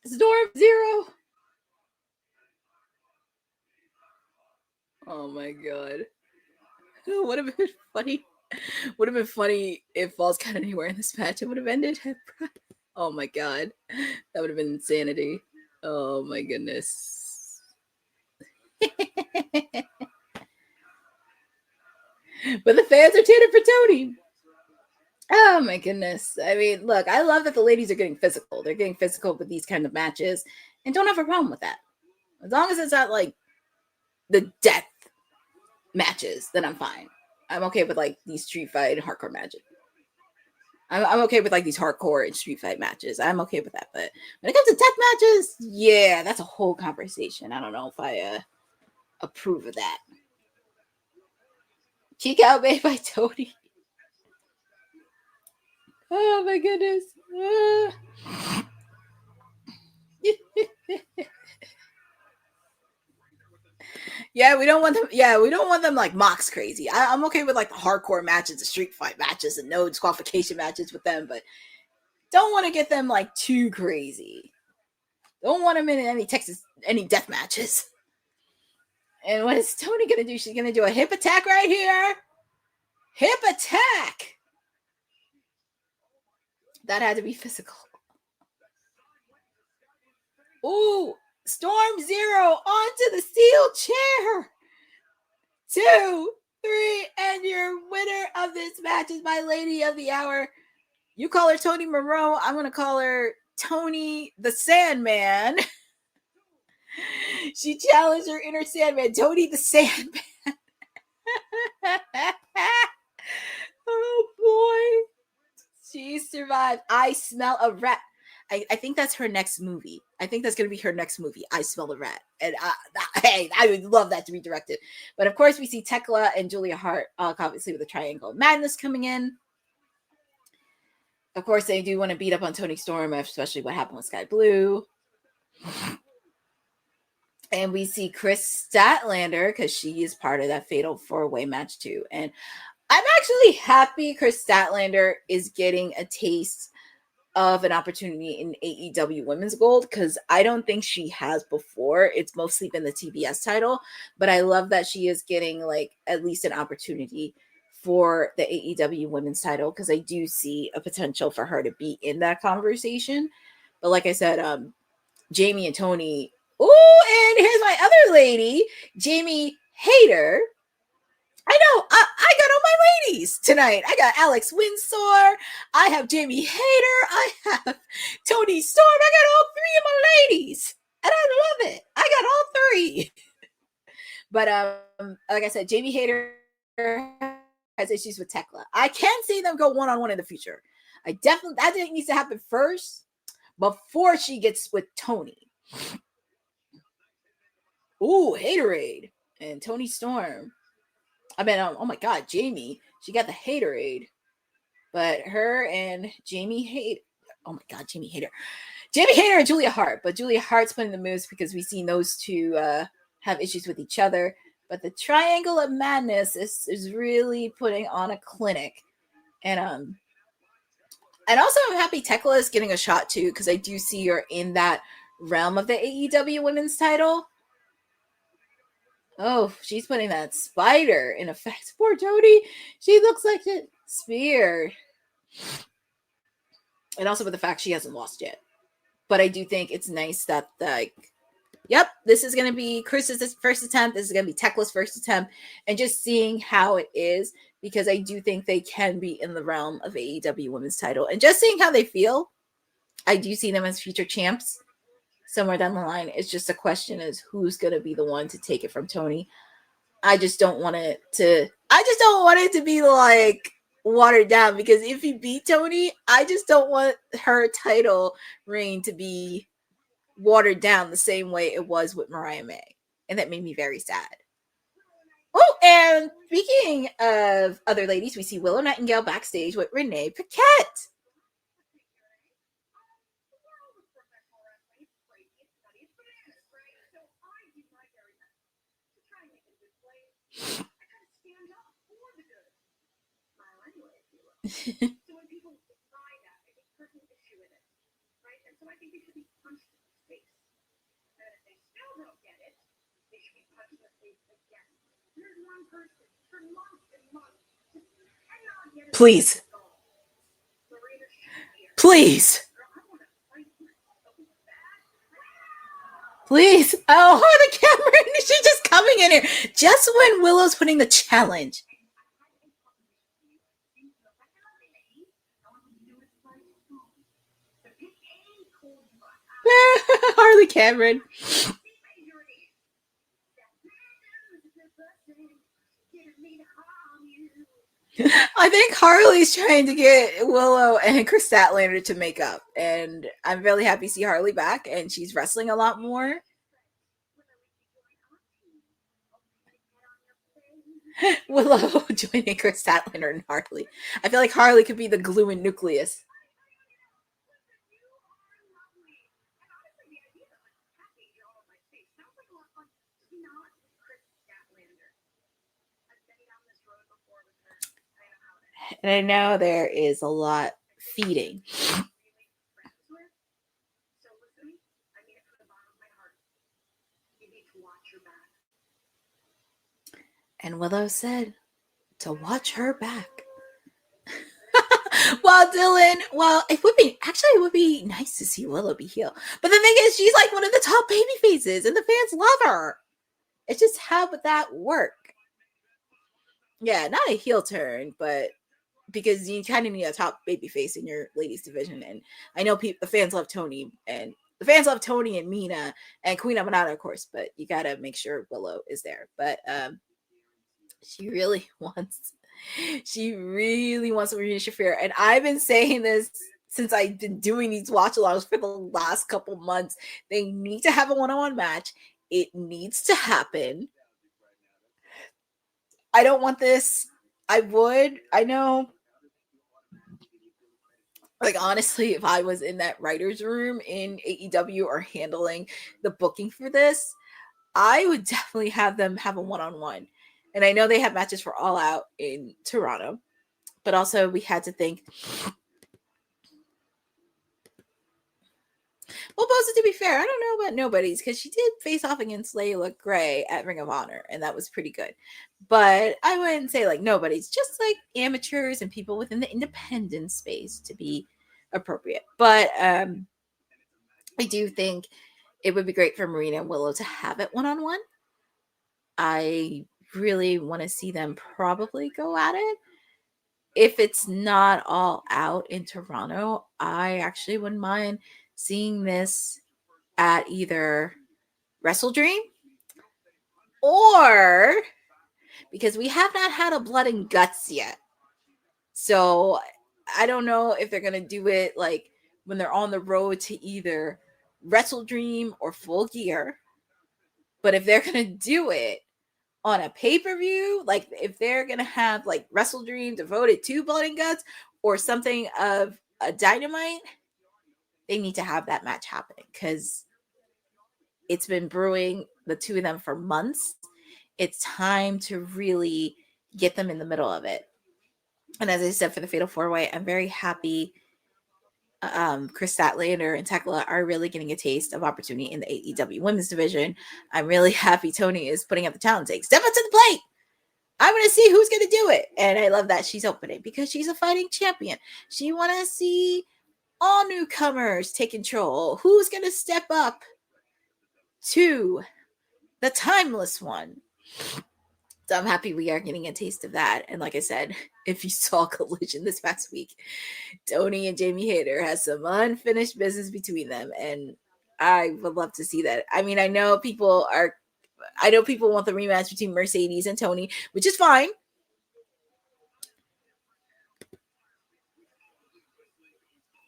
Storm Zero. Oh my god. Would have been funny. Would have been funny if Falls got anywhere in this match. It would have ended. Oh my god. That would have been insanity. Oh my goodness. But the fans are chanting for Toni. Oh my goodness. I mean, look, I love that the ladies are getting physical. They're getting physical with these kind of matches and don't have a problem with that. As long as it's not like the death matches, then I'm fine. I'm okay with like these street fight and hardcore matches. I'm okay with like these hardcore and street fight matches. I'm okay with that. But when it comes to death matches, yeah, that's a whole conversation. I don't know if I approve of that. Kick out made by Toni. Oh my goodness. Yeah, we don't want them. Yeah, we don't want them like Mox crazy. I'm okay with like the hardcore matches, the street fight matches, and no disqualification matches with them, but don't want to get them like too crazy. Don't want them in any death matches. And what is Toni gonna do? She's gonna do a hip attack right here. Hip attack. That had to be physical. Ooh. Storm Zero onto the steel chair. 2, 3, and your winner of this match is my lady of the hour. You call her Toni Monroe. I'm going to call her Toni the Sandman. She challenged her inner Sandman, Toni the Sandman. Oh, boy. She survived. I smell a rat. I think that's her next movie. I think that's going to be her next movie. I Smell a Rat. And hey, I would love that to be directed. But of course, we see Tekla and Julia Hart, obviously with the Triangle of Madness coming in. Of course, they do want to beat up on Toni Storm, especially what happened with Sky Blue. And we see Chris Statlander, because she is part of that Fatal 4-Way match too. And I'm actually happy Chris Statlander is getting a taste of an opportunity in AEW Women's Gold, because I don't think she has before. It's mostly been the TBS title, but I love that she is getting like at least an opportunity for the AEW Women's title, because I do see a potential for her to be in that conversation. But like I said, Jamie and Toni. Oh, and here's my other lady, Jamie Hayter. I know, I got all my ladies tonight. I got Alex Windsor. I have Jamie Hayter. I have Toni Storm. I got all 3 of my ladies. And I love it. I got all 3. But like I said, Jamie Hayter has issues with Tekla. I can see them go one-on-one in the future. That needs to happen first before she gets with Toni. Ooh, Haterade and Toni Storm. I mean, oh my God, Jamie, she got the Haterade. But her and Jamie Hayter. Oh my God, Jamie Hayter. Jamie Hayter and Julia Hart. But Julia Hart's putting the moves because we've seen those two have issues with each other. But the Triangle of Madness is really putting on a clinic. And also I'm happy Tekla is getting a shot too, because I do see her in that realm of the AEW Women's title. Oh, she's putting that spider in effect. Poor Toni. She looks like a spear. And also with the fact she hasn't lost yet. But I do think it's nice that, like, yep, this is going to be Chris's first attempt. This is going to be Tekla's first attempt. And just seeing how it is, because I do think they can be in the realm of AEW Women's title. And just seeing how they feel, I do see them as future champs somewhere down the line. It's just a question is who's going to be the one to take it from Toni. I just don't want it to be like watered down, because if you beat Toni, I just don't want her title reign to be watered down the same way it was with Mariah May. And that made me very sad. Oh, and speaking of other ladies, we see Willow Nightingale backstage with Renee Paquette. Please. Please. Please. Oh, the camera. She's just coming in here. Just when Willow's putting the challenge. Harley Cameron. I think Harley's trying to get Willow and Chris Statlander to make up, and I'm really happy to see Harley back, and she's wrestling a lot more. Willow joining Chris Statlander and Harley. I feel like Harley could be the glue and nucleus. And I know there is a lot feeding. And Willow said to watch her back. Well, Dylan, it would be nice to see Willow be healed. But the thing is, she's like one of the top baby faces, and the fans love her. It's just how would that work? Yeah, not a heel turn, but because you kind of need a top baby face in your ladies division. And I know the fans love Toni, and the fans love Toni and Mina and Queen Amanada, of course, but you got to make sure Willow is there. But she really wants Marina Shafir. And I've been saying this since I've been doing these watch-alongs for the last couple months. They need to have a one-on-one match. It needs to happen. I don't want this. I know. Like, honestly, if I was in that writer's room in AEW or handling the booking for this, I would definitely have them have a one-on-one. And I know they have matches for All Out in Toronto, but also we had to think. Well, Bosa, to be fair, I don't know about nobodies, because she did face off against Layla Gray at Ring of Honor, and that was pretty good. But I wouldn't say like nobodies, just like amateurs and people within the independent space to be appropriate. But I do think it would be great for Marina and Willow to have it one-on-one. I really want to see them probably go at it. If it's not All Out in Toronto, I actually wouldn't mind seeing this at either Wrestle Dream, or because we have not had a Blood and Guts yet. So I don't know if they're going to do it like when they're on the road to either Wrestle Dream or Full Gear. But if they're going to do it on a pay-per-view, like if they're going to have like Wrestle Dream devoted to Blood and Guts or something of a Dynamite, they need to have that match happening, because it's been brewing, the two of them, for months. It's time to really get them in the middle of it. And as I said, for the Fatal 4-Way, I'm very happy Chris Statlander and Tekla are really getting a taste of opportunity in the AEW women's division. I'm really happy Toni is putting up the challenge, saying, step up to the plate. I want to see who's going to do it. And I love that she's opening because she's a fighting champion. She want to see all newcomers take control. Who's going to step up to the timeless one? So I'm happy we are getting a taste of that. And like I said, if you saw Collision this past week, Toni and Jamie Hayter has some unfinished business between them. And I would love to see that. I mean, I know people want the rematch between Mercedes and Toni, which is fine.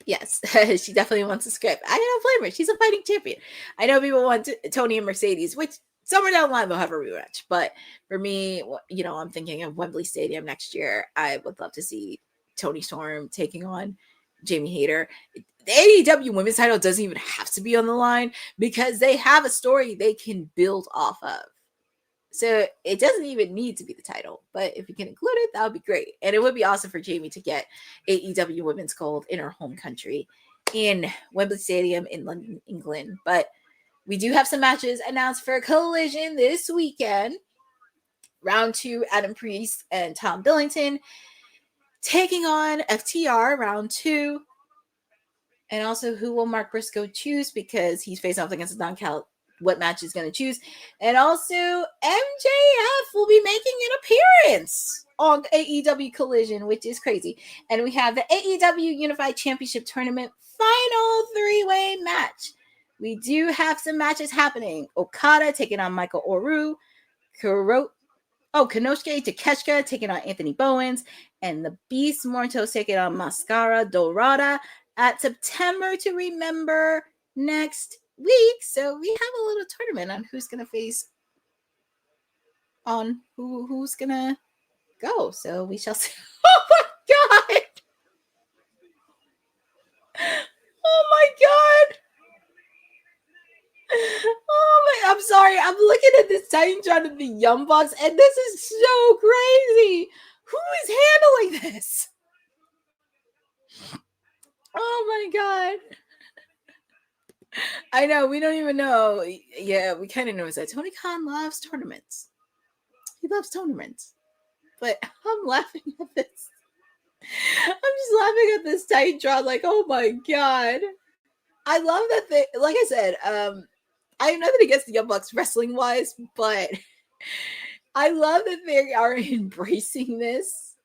Yes, she definitely wants a script. I don't blame her. She's a fighting champion. I know people want Toni and Mercedes, which somewhere down the line they'll have a rematch. But for me, I'm thinking of Wembley Stadium next year. I would love to see Toni Storm taking on Jamie Hayter. The AEW women's title doesn't even have to be on the line because they have a story they can build off of. So it doesn't even need to be the title. But if you can include it, that would be great. And it would be awesome for Jamie to get AEW Women's Gold in her home country in Wembley Stadium in London, England. But we do have some matches announced for Collision this weekend. Round 2, Adam Priest and Tom Billington taking on FTR, round 2. And also, who will Mark Briscoe choose? Because he's facing off against Don-Cal. What match he's going to choose. And also, MJF will be making an appearance on AEW Collision, which is crazy. And we have the AEW Unified Championship Tournament final 3-way match. We do have some matches happening. Okada taking on Michael Oru. Konosuke Takeshita taking on Anthony Bowens. And the Beast Mortos taking on Mascara Dorada at September to Remember next week. So we have a little tournament on who's going to face on who's going to go. So we shall see. Oh my God. Oh my God. Oh my, I'm sorry. I'm looking at this Titantron of the Young Bucks and this is so crazy. Who is handling this? Oh my God. I know, we don't even know. Yeah, we kind of know that Tony Khan loves tournaments. He loves tournaments. But I'm laughing at this. I'm just laughing at this Titantron like, oh my God. I love that they, like I said, I have nothing against the Young Bucks wrestling-wise, but I love that they are embracing this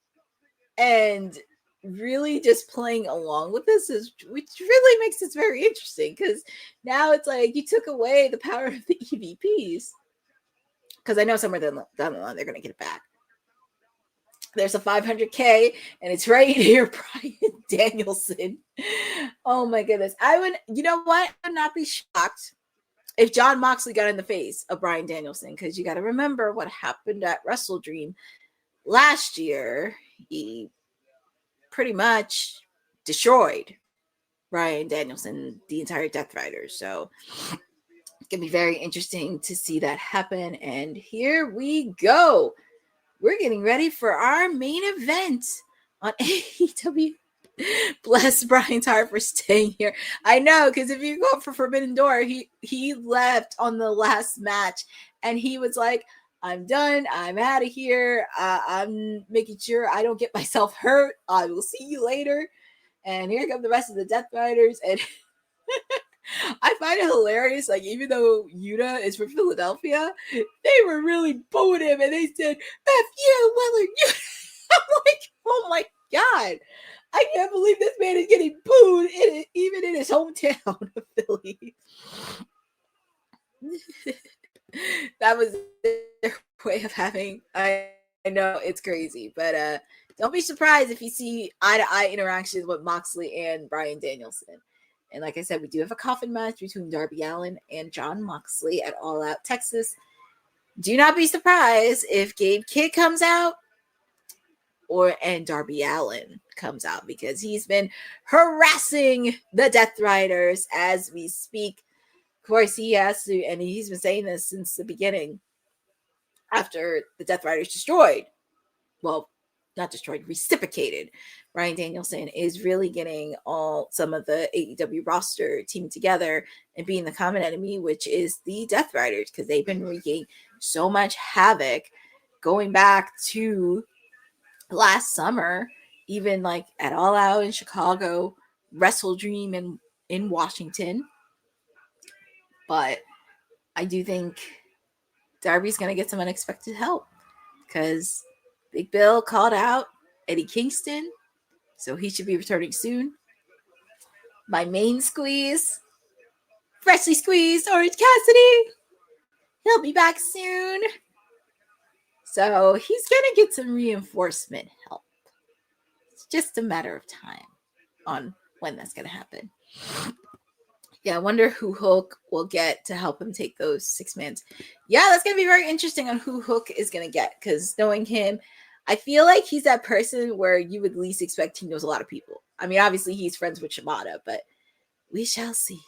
and really just playing along with this, which really makes this very interesting because now it's like you took away the power of the EVPs because I know somewhere down the line they're going to get it back. There's a 500K and it's right here, Bryan Danielson. Oh my goodness. You know what? I would not be shocked if Jon Moxley got in the face of Bryan Danielson because you got to remember what happened at Wrestle Dream last year. He pretty much destroyed Bryan Danielson, the entire Death Riders. So it's going to be very interesting to see that happen. And here we go. We're getting ready for our main event on AEW. Bless Brian's heart for staying here. I know, because if you go for Forbidden Door, he left on the last match and he was like, I'm done. I'm out of here. I'm making sure I don't get myself hurt. I will see you later. And here come the rest of the Death Riders. And I find it hilarious. Like, even though Yuta is from Philadelphia, they were really booing him. And they said, F you, Willard. I'm like, oh my God. I can't believe this man is getting booed even in his hometown of Philly. That was their way of having. I know it's crazy, but don't be surprised if you see eye-to-eye interactions with Moxley and Bryan Danielson. And like I said, we do have a coffin match between Darby Allin and Jon Moxley at All Out Texas. Do not be surprised if Gabe Kidd comes out and Darby Allin comes out because he's been harassing the Death Riders as we speak. Of course, he has to, and he's been saying this since the beginning after the Death Riders destroyed. Well, not destroyed, reciprocated. Bryan Danielson is really getting some of the AEW roster teaming together and being the common enemy, which is the Death Riders, because they've been wreaking so much havoc going back to last summer, even like at All Out in Chicago, Wrestle Dream in Washington. But I do think Darby's going to get some unexpected help because Big Bill called out Eddie Kingston, so he should be returning soon. My main squeeze, freshly squeezed Orange Cassidy, he'll be back soon. So he's going to get some reinforcement help. It's just a matter of time on when that's going to happen. Yeah, I wonder who Hook will get to help him take those 6-mans. Yeah, that's going to be very interesting on who Hook is going to get, because knowing him, I feel like he's that person where you would least expect he knows a lot of people. I mean, obviously he's friends with Shibata, but we shall see.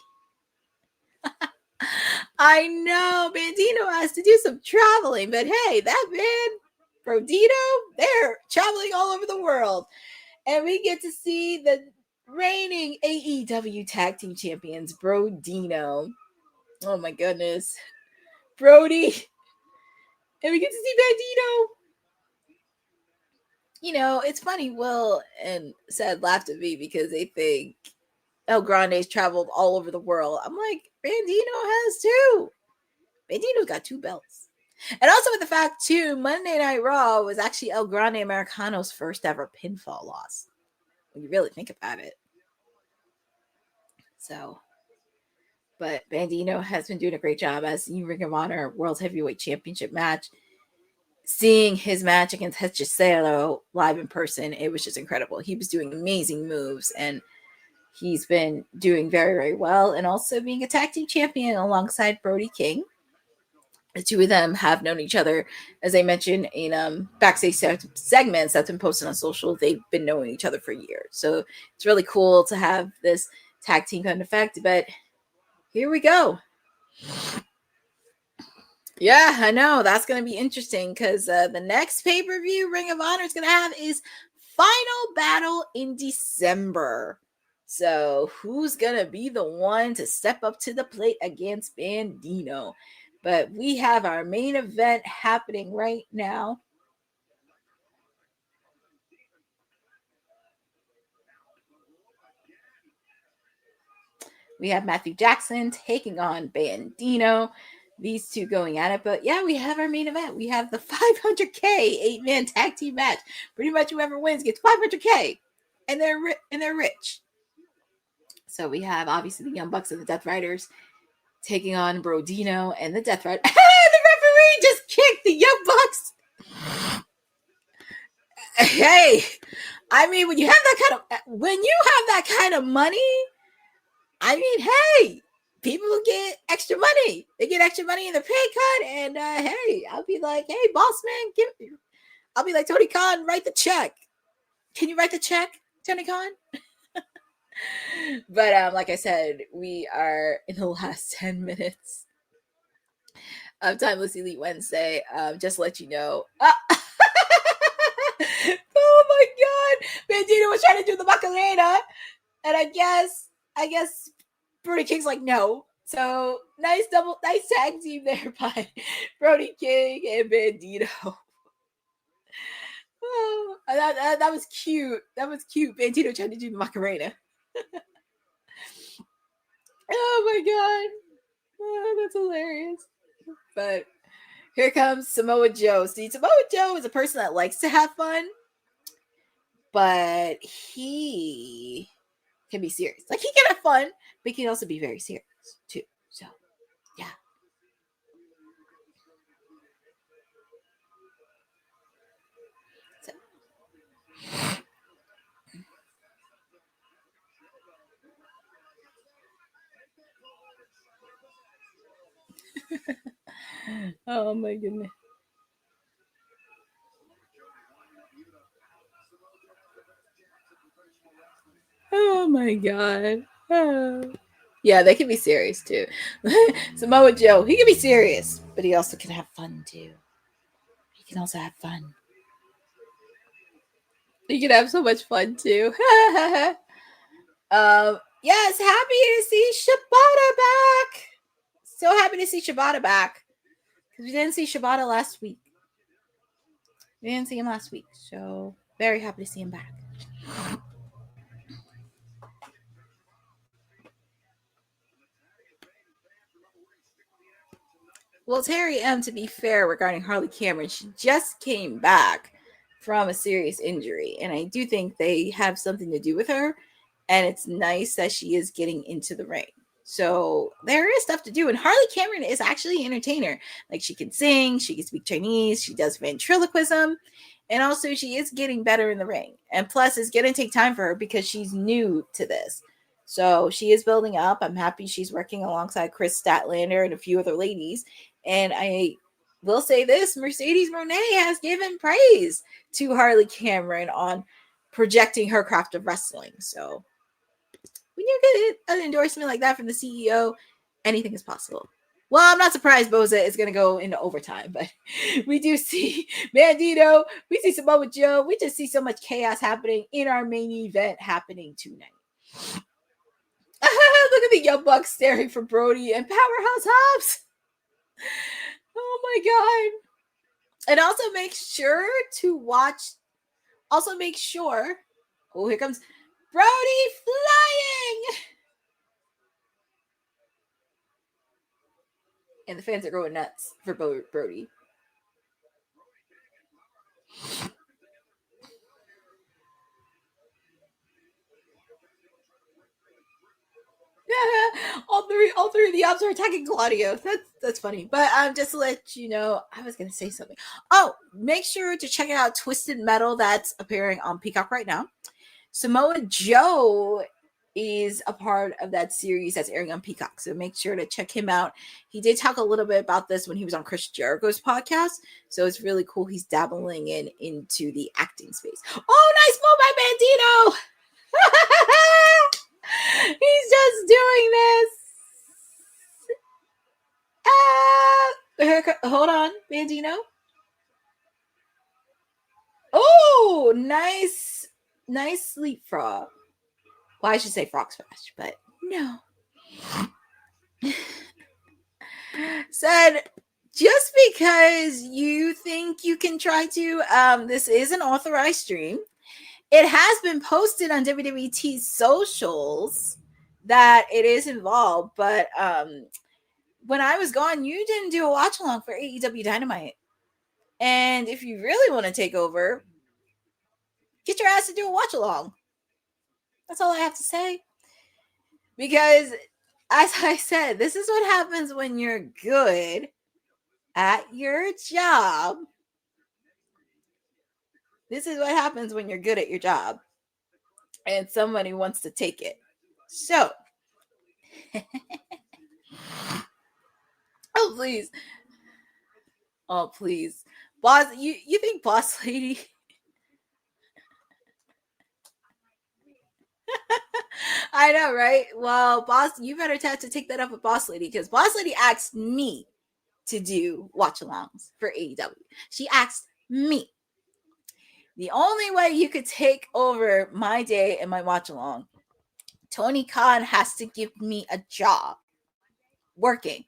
I know Bandito has to do some traveling, but hey, that man, Brodito, they're traveling all over the world. And we get to see the reigning AEW Tag Team Champions, Brodino. Oh my goodness. Brody. And we get to see Bandito. You know, it's funny, Will and Seth laughed at me because they think El Grande's traveled all over the world. I'm like, Bandito has too. Bandito's got 2 belts. And also with the fact, too, Monday Night Raw was actually El Grande Americano's first ever pinfall loss, when you really think about it. So, but Bandito has been doing a great job as the Ring of Honor World Heavyweight Championship match. Seeing his match against Hechicero live in person, it was just incredible. He was doing amazing moves, and he's been doing very, very well, and also being a tag team champion alongside Brody King. The 2 of them have known each other, as I mentioned in backstage segments that's been posted on social. They've been knowing each other for years, so it's really cool to have this tag team kind of effect. But here we go. Yeah, I know that's going to be interesting because the next pay-per-view Ring of Honor is going to have is Final Battle in December. So who's going to be the one to step up to the plate against Bandito? But we have our main event happening right now. We have Matthew Jackson taking on Bandito. These 2 going at it. But yeah, we have our main event. We have the 500K 8-man tag team match. Pretty much whoever wins gets 500K. And they're rich. So we have obviously the Young Bucks and the Death Riders taking on Brodino and the Death Riders. The referee just kicked the Young Bucks. Hey, I mean, when you have that kind of money, I mean, hey, people get extra money. They get extra money in their pay cut, and hey, I'll be like, hey, boss man, I'll be like, Tony Khan, write the check. Can you write the check, Tony Khan? But like I said, we are in the last 10 minutes of Timeless Elite Wednesday. Just to let you know. Oh my God, Bandito was trying to do the Macarena, and I guess Brody King's like, no. So nice tag team there by Brody King and Bandito. Oh, that was cute. That was cute. Bandito trying to do the Macarena. Oh my God. Oh, that's hilarious. But here comes Samoa Joe. See, Samoa Joe is a person that likes to have fun, but he can be serious. Like, he can have fun, but he can also be very serious too. So, yeah. So. Oh my goodness. Oh my God. Oh. Yeah, they can be serious too. Samoa Joe, he can be serious, but he also can have fun too. He can also have fun. You can have so much fun too. Yes, happy to see Shibata back. So happy to see Shibata back. Because we didn't see Shibata last week. We didn't see him last week. So very happy to see him back. Well, Terry M, to be fair, regarding Harley Cameron, she just came back from a serious injury. And I do think they have something to do with her. And it's nice that she is getting into the ring. So there is stuff to do. And Harley Cameron is actually an entertainer. Like, she can sing, she can speak Chinese, she does ventriloquism. And also she is getting better in the ring. And plus, it's going to take time for her because she's new to this. So she is building up. I'm happy she's working alongside Chris Statlander and a few other ladies. And I will say this, Mercedes Moné has given praise to Harley Cameron on projecting her craft of wrestling. So when you get an endorsement like that from the CEO, anything is possible. Well, I'm not surprised Boza is going to go into overtime, but we do see Bandito, we see Samoa Joe, we just see so much chaos happening in our main event happening tonight. Look at the Young Bucks staring for Brody and Powerhouse Hobbs. Oh my God. And also make sure to watch. Also make sure. Oh, here comes Brody flying. And the fans are going nuts for Brody. All three of the ops are attacking Claudio. That's funny. But just to let you know, I was gonna say something. Oh, make sure to check out Twisted Metal that's appearing on Peacock right now. Samoa Joe is a part of that series that's airing on Peacock, so make sure to check him out. He did talk a little bit about this when he was on Chris Jericho's podcast, so it's really cool. He's dabbling into the acting space. Oh, nice move by Bandito! He's just doing this. Hold on, Bandino. Oh, nice leapfrog. Well, I should say frog smash, but no. Said, just because you think you can try to, this is an authorized stream. It has been posted on WWT's socials that it is involved, but when I was gone, you didn't do a watch along for AEW Dynamite. And if you really want to take over, get your ass to do a watch along. That's all I have to say. Because, as I said, this is what happens when you're good at your job. This is what happens when you're good at your job and somebody wants to take it. So, oh, please. Oh, please. Boss, you think Boss Lady? I know, right? Well, Boss, you better have to take that up with Boss Lady because Boss Lady asked me to do watch-alongs for AEW. She asked me. The only way you could take over my day and my watch-along, Tony Khan has to give me a job working.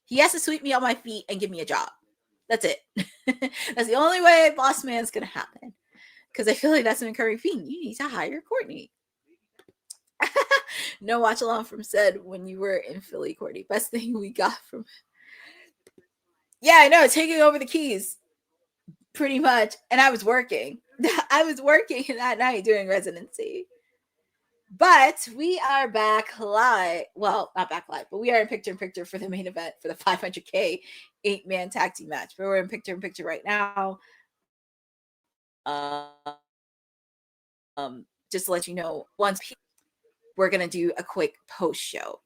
He has to sweep me on my feet and give me a job. That's it. That's the only way Boss Man's going to happen. Because I feel like that's an recurring theme. You need to hire Courtney. No watch along from said when you were in Philly, Courtney. Best thing we got from. Yeah, I know. Taking over the keys. Pretty much. And I was working. I was working that night doing residency. But we are back live. Well, not back live, but we are in picture-in-picture for the main event for the 500K 8-man tag team match. But we're in picture-in-picture right now. Just to let you know, once we're going to do a quick post-show.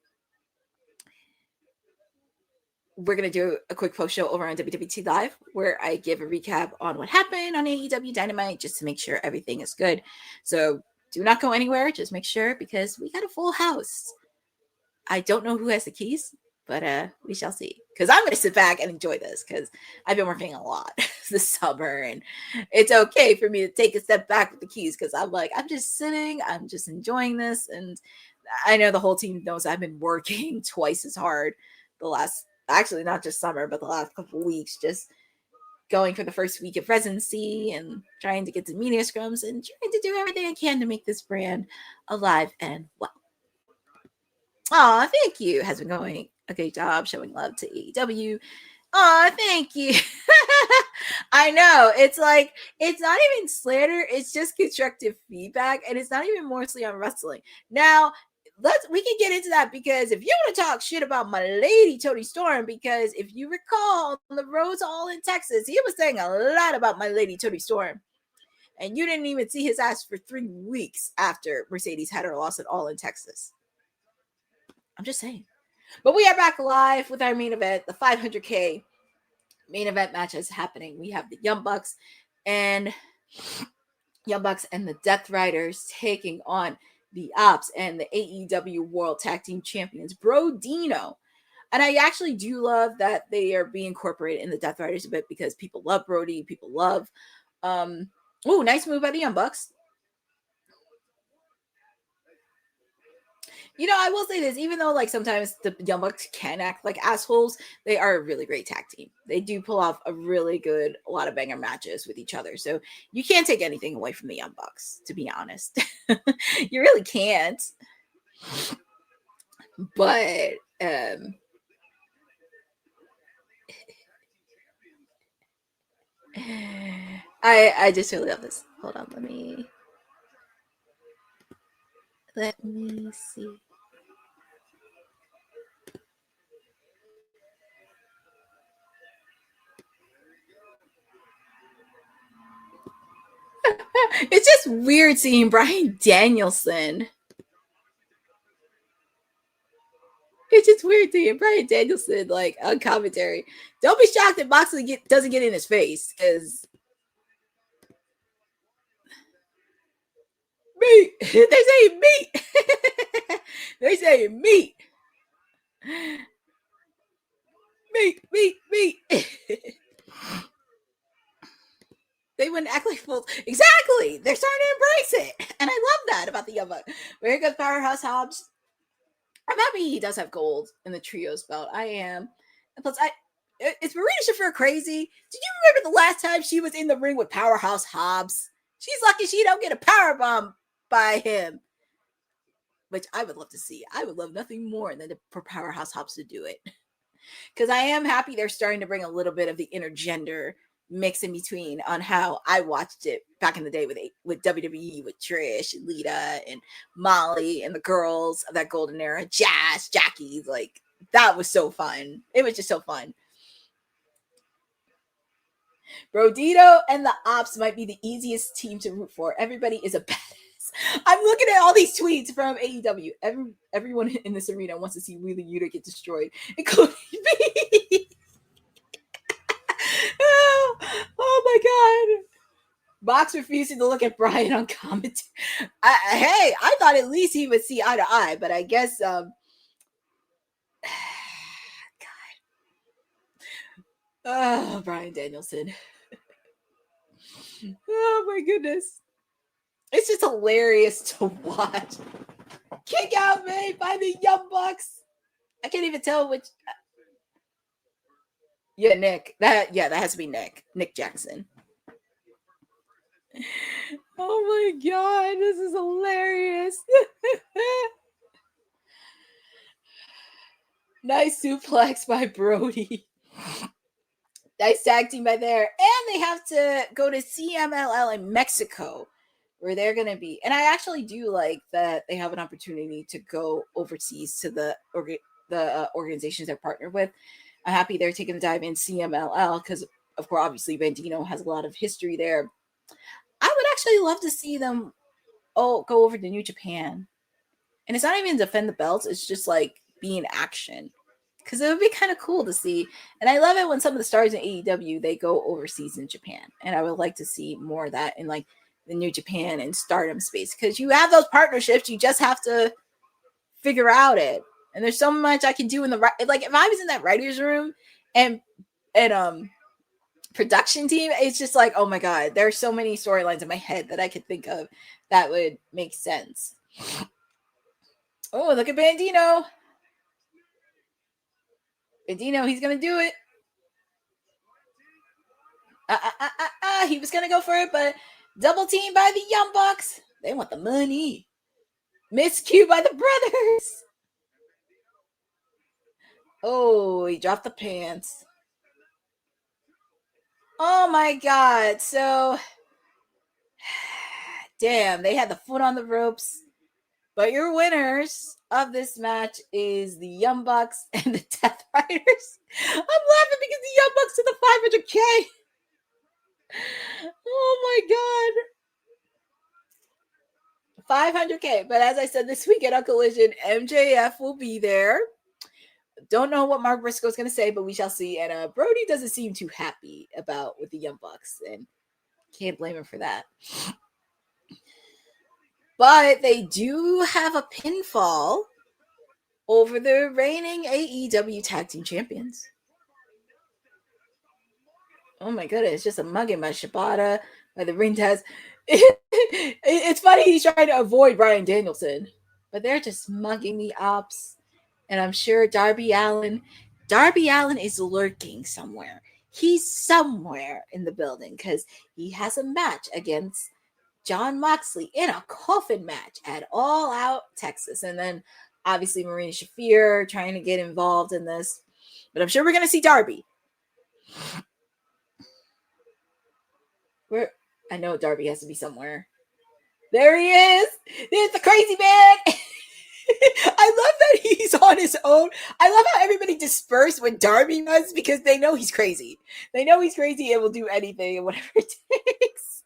We're going to do a quick post-show over on WWT Live where I give a recap on what happened on AEW Dynamite just to make sure everything is good. So do not go anywhere. Just make sure because we got a full house. I don't know who has the keys. But we shall see. Because I'm going to sit back and enjoy this because I've been working a lot this summer, and it's okay for me to take a step back with the keys because I'm like, I'm just sitting, I'm just enjoying this. And I know the whole team knows I've been working twice as hard the last, actually not just summer, but the last couple of weeks, just going for the first week of residency and trying to get to media scrums and trying to do everything I can to make this brand alive and well. Aw, thank you. Has been going a great job showing love to AEW. Aw, thank you. I know. It's like, it's not even slander. It's just constructive feedback. And it's not even mostly on wrestling. Now, we can get into that because if you want to talk shit about my lady Toni Storm, because if you recall on the roads all in Texas, he was saying a lot about my lady Toni Storm. And you didn't even see his ass for 3 weeks after Mercedes had her loss at All in Texas. I'm just saying. But we are back live with our main event, the 500K main event matches happening. We have the Young Bucks and the Death Riders taking on the Ops and the AEW World Tag Team Champions, Bro Dino. And I actually do love that they are being incorporated in the Death Riders a bit because people love Brody. People love, nice move by the Young Bucks. You know, I will say this, even though like sometimes the Young Bucks can act like assholes, they are a really great tag team. They do pull off a lot of banger matches with each other. So you can't take anything away from the Young Bucks, to be honest. You really can't. But I just really love this. Hold on, let me see. It's just weird seeing Bryan Danielson. It's just weird seeing Bryan Danielson like on commentary. Don't be shocked if Moxley doesn't get in his face because meat. They say meat. They say meat. Meat. They wouldn't act like fools. Exactly. They're starting to embrace it. And I love that about the Young Bucks. Very good Powerhouse Hobbs. I'm happy he does have gold in the trios belt. I am. And plus, is Marina Shafir crazy? Did you remember the last time she was in the ring with Powerhouse Hobbs? She's lucky she don't get a powerbomb by him. Which I would love to see. I would love nothing more than for Powerhouse Hobbs to do it. Because I am happy they're starting to bring a little bit of the intergender mix in between on how I watched it back in the day with WWE, with Trish and Lita and Molly and the girls of that golden era, Jazz, Jackie. Like, that was so fun. It was just so fun. Brodito and the Ops might be the easiest team to root for. Everybody is a badass. I'm looking at all these tweets from AEW. Everyone in this arena wants to see Wheeler Yuta get destroyed, including me. Oh my god. Box refusing to look at Brian on commentary. I thought at least he would see eye to eye, but I guess God. Oh, Bryan Danielson. Oh my goodness. It's just hilarious to watch. Kick out made by the Young Bucks. I can't even tell which. Yeah, Nick. That has to be Nick. Nick Jackson. Oh my god, this is hilarious. Nice suplex by Brody. Nice tag team by there. And they have to go to CMLL in Mexico, where they're going to be. And I actually do like that they have an opportunity to go overseas to the organizations they're partnered with. I'm happy they're taking the dive in CMLL because, of course, obviously Bandino has a lot of history there. I would actually love to see them go over to New Japan. And it's not even defend the belts. It's just like be in action. Because it would be kind of cool to see. And I love it when some of the stars in AEW, they go overseas in Japan. And I would like to see more of that in like the New Japan and Stardom space. Because you have those partnerships. You just have to figure out it. And there's so much I can do in the like if I was in that writer's room and production team, it's just like, oh my God, there are so many storylines in my head that I could think of that would make sense. Oh, look at Bandino. Bandino, he's gonna do it. He was gonna go for it, but double team by the Young Bucks. They want the money. Miscue by the brothers. Oh, he dropped the pants. Oh my God. So, damn, they had the foot on the ropes. But your winners of this match is the Young Bucks and the Death Riders. I'm laughing because the Young Bucks to the 500K. Oh my God. 500K. But as I said, this weekend on Collision, MJF will be there. Don't know what Mark Briscoe is going to say, but we shall see. And Brody doesn't seem too happy about with the Young Bucks, and can't blame him for that. But they do have a pinfall over the reigning AEW Tag Team Champions. Oh my goodness, just a mugging by Shibata, by the ring test. It's funny he's trying to avoid Bryan Danielson, but they're just mugging the ops. And I'm sure Darby Allin is lurking somewhere. He's somewhere in the building because he has a match against Jon Moxley in a coffin match at All Out Texas. And then obviously Marina Shafir trying to get involved in this. But I'm sure we're going to see Darby. I know Darby has to be somewhere. There he is. There's the crazy man. I love that he's on his own. I love how everybody dispersed when Darby was because they know he's crazy. They know he's crazy and will do anything and whatever it takes.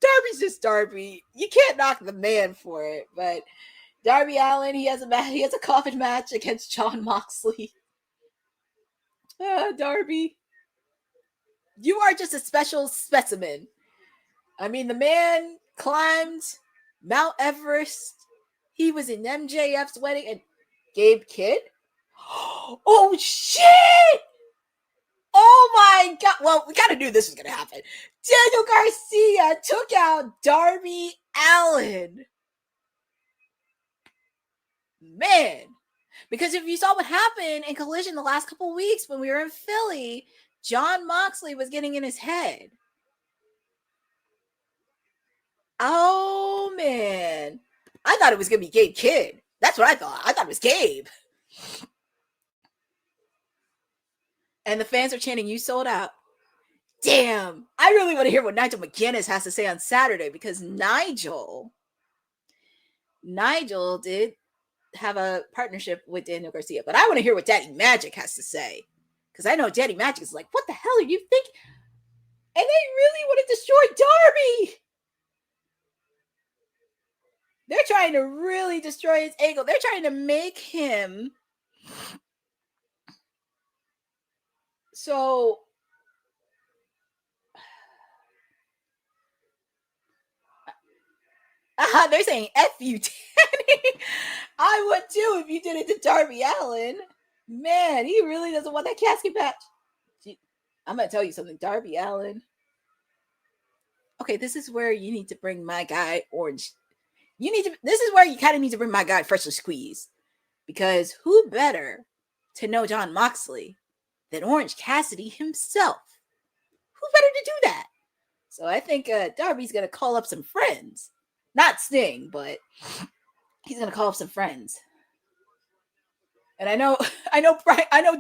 Darby's just Darby. You can't knock the man for it. But Darby Allin, he has a coffin match against Jon Moxley. Darby, you are just a special specimen. I mean, the man climbed Mount Everest. He was in MJF's wedding. And Gabe Kidd? Oh, shit! Oh, my God. Well, we got to knew this was going to happen. Daniel Garcia took out Darby Allin. Man. Because if you saw what happened in Collision the last couple weeks when we were in Philly, Jon Moxley was getting in his head. Oh, man. I thought it was going to be Gabe Kidd. That's what I thought. I thought it was Gabe. And the fans are chanting, "You sold out." Damn. I really want to hear what Nigel McGuinness has to say on Saturday because Nigel did have a partnership with Daniel Garcia. But I want to hear what Daddy Magic has to say. Because I know Daddy Magic is like, what the hell are you thinking? And they really want to destroy Darby. They're trying to really destroy his angle. They're trying to make him so they're saying F you, Danny. I would too if you did it to Darby Allin. Man, he really doesn't want that casket match. I'm going to tell you something. Darby Allin. Okay, this is where you need to bring my guy Orange. This is where you kind of need to bring my guy Freshly Squeezed. Because who better to know Jon Moxley than Orange Cassidy himself? Who better to do that? So I think Darby's going to call up some friends. Not Sting, but he's going to call up some friends. And I know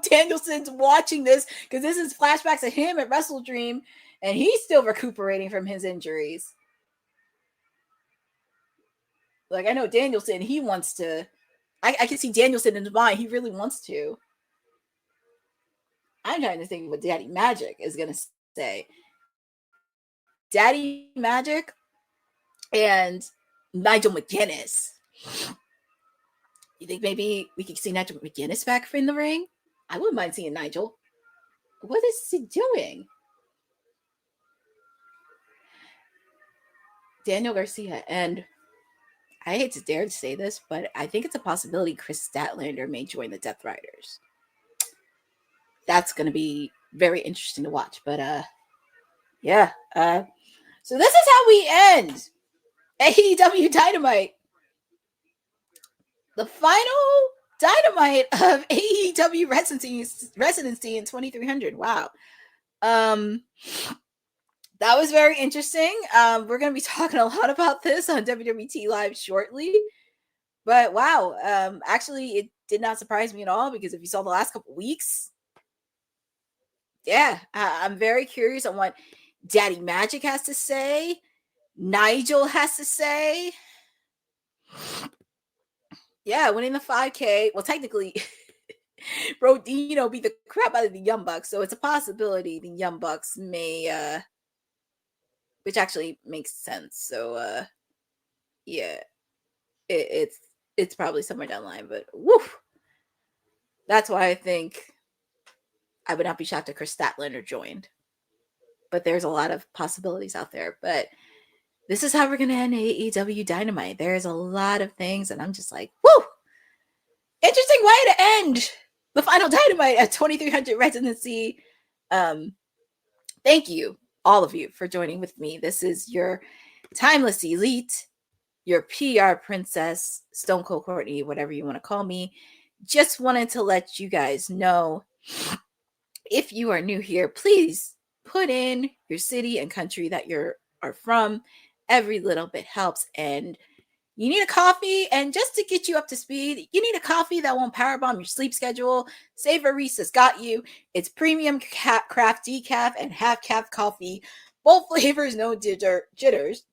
Danielson's watching this because this is flashbacks of him at Wrestle Dream, and he's still recuperating from his injuries. Like, I know Danielson, he wants to. I can see Danielson in his mind. He really wants to. I'm trying to think what Daddy Magic is going to say. Daddy Magic and Nigel McGuinness. You think maybe we could see Nigel McGuinness back in the ring? I wouldn't mind seeing Nigel. What is he doing? Daniel Garcia. And I hate to dare to say this, but I think it's a possibility Chris Statlander may join the Death Riders. That's going to be very interesting to watch. But yeah. So this is how we end AEW Dynamite. The final Dynamite of AEW residency in 2300. Wow. That was very interesting. We're going to be talking a lot about this on WWT Live shortly. But wow, actually, it did not surprise me at all, because if you saw the last couple weeks, yeah, I'm very curious on what Daddy Magic has to say, Nigel has to say. Yeah, winning the 5K. Well, technically, Rodino beat the crap out of the Young Bucks, so it's a possibility the Young Bucks may, which actually makes sense. So, yeah, it's probably somewhere down the line, but woo, that's why I think I would not be shocked if Chris Statlander joined. But there's a lot of possibilities out there. But this is how we're going to end AEW Dynamite. There's a lot of things, and I'm just like, woo! Interesting way to end the final Dynamite at 2300 residency. Thank you, all of you, for joining with me. This is your timeless elite, your PR princess, Stone Cold Courtney, whatever you want to call me. Just wanted to let you guys know, if you are new here, please put in your city and country that you are from. Every little bit helps. And you need a coffee, and just to get you up to speed, you need a coffee that won't powerbomb your sleep schedule. Savorisa's got you. It's premium craft decaf and half-calf coffee. Both flavors, no jitters.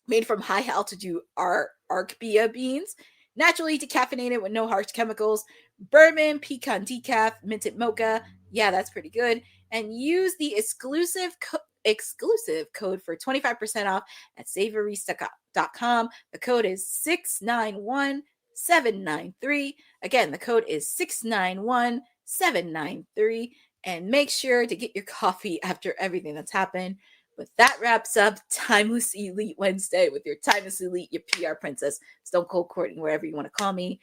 Made from high-altitude Arabia beans. Naturally decaffeinated with no harsh chemicals. Bourbon, pecan decaf, minted mocha. Yeah, that's pretty good. And use the exclusive code for 25% off at savorista.com. The code is 691793. Again, the code is 691793. And make sure to get your coffee after everything that's happened. But that wraps up Timeless Elite Wednesday with your Timeless Elite, your PR princess, Stone Cold Courtney, wherever you want to call me.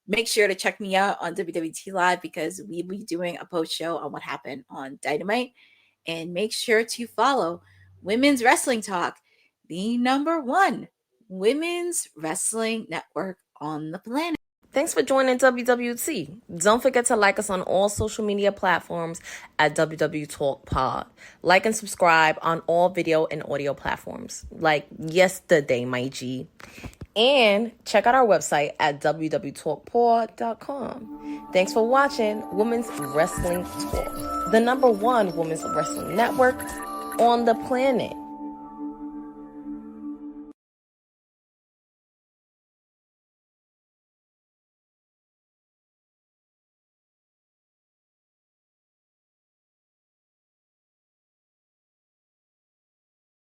Make sure to check me out on WWT Live, because we'll be doing a post show on what happened on Dynamite. And make sure to follow Women's Wrestling Talk, the #1 women's wrestling network on the planet. Thanks for joining WWT. Don't forget to like us on all social media platforms at WWTalkpod. Like and subscribe on all video and audio platforms, like yesterday, my G. And check out our website at www.talkpod.com. Thanks for watching Women's Wrestling Talk, the #1 women's wrestling network on the planet.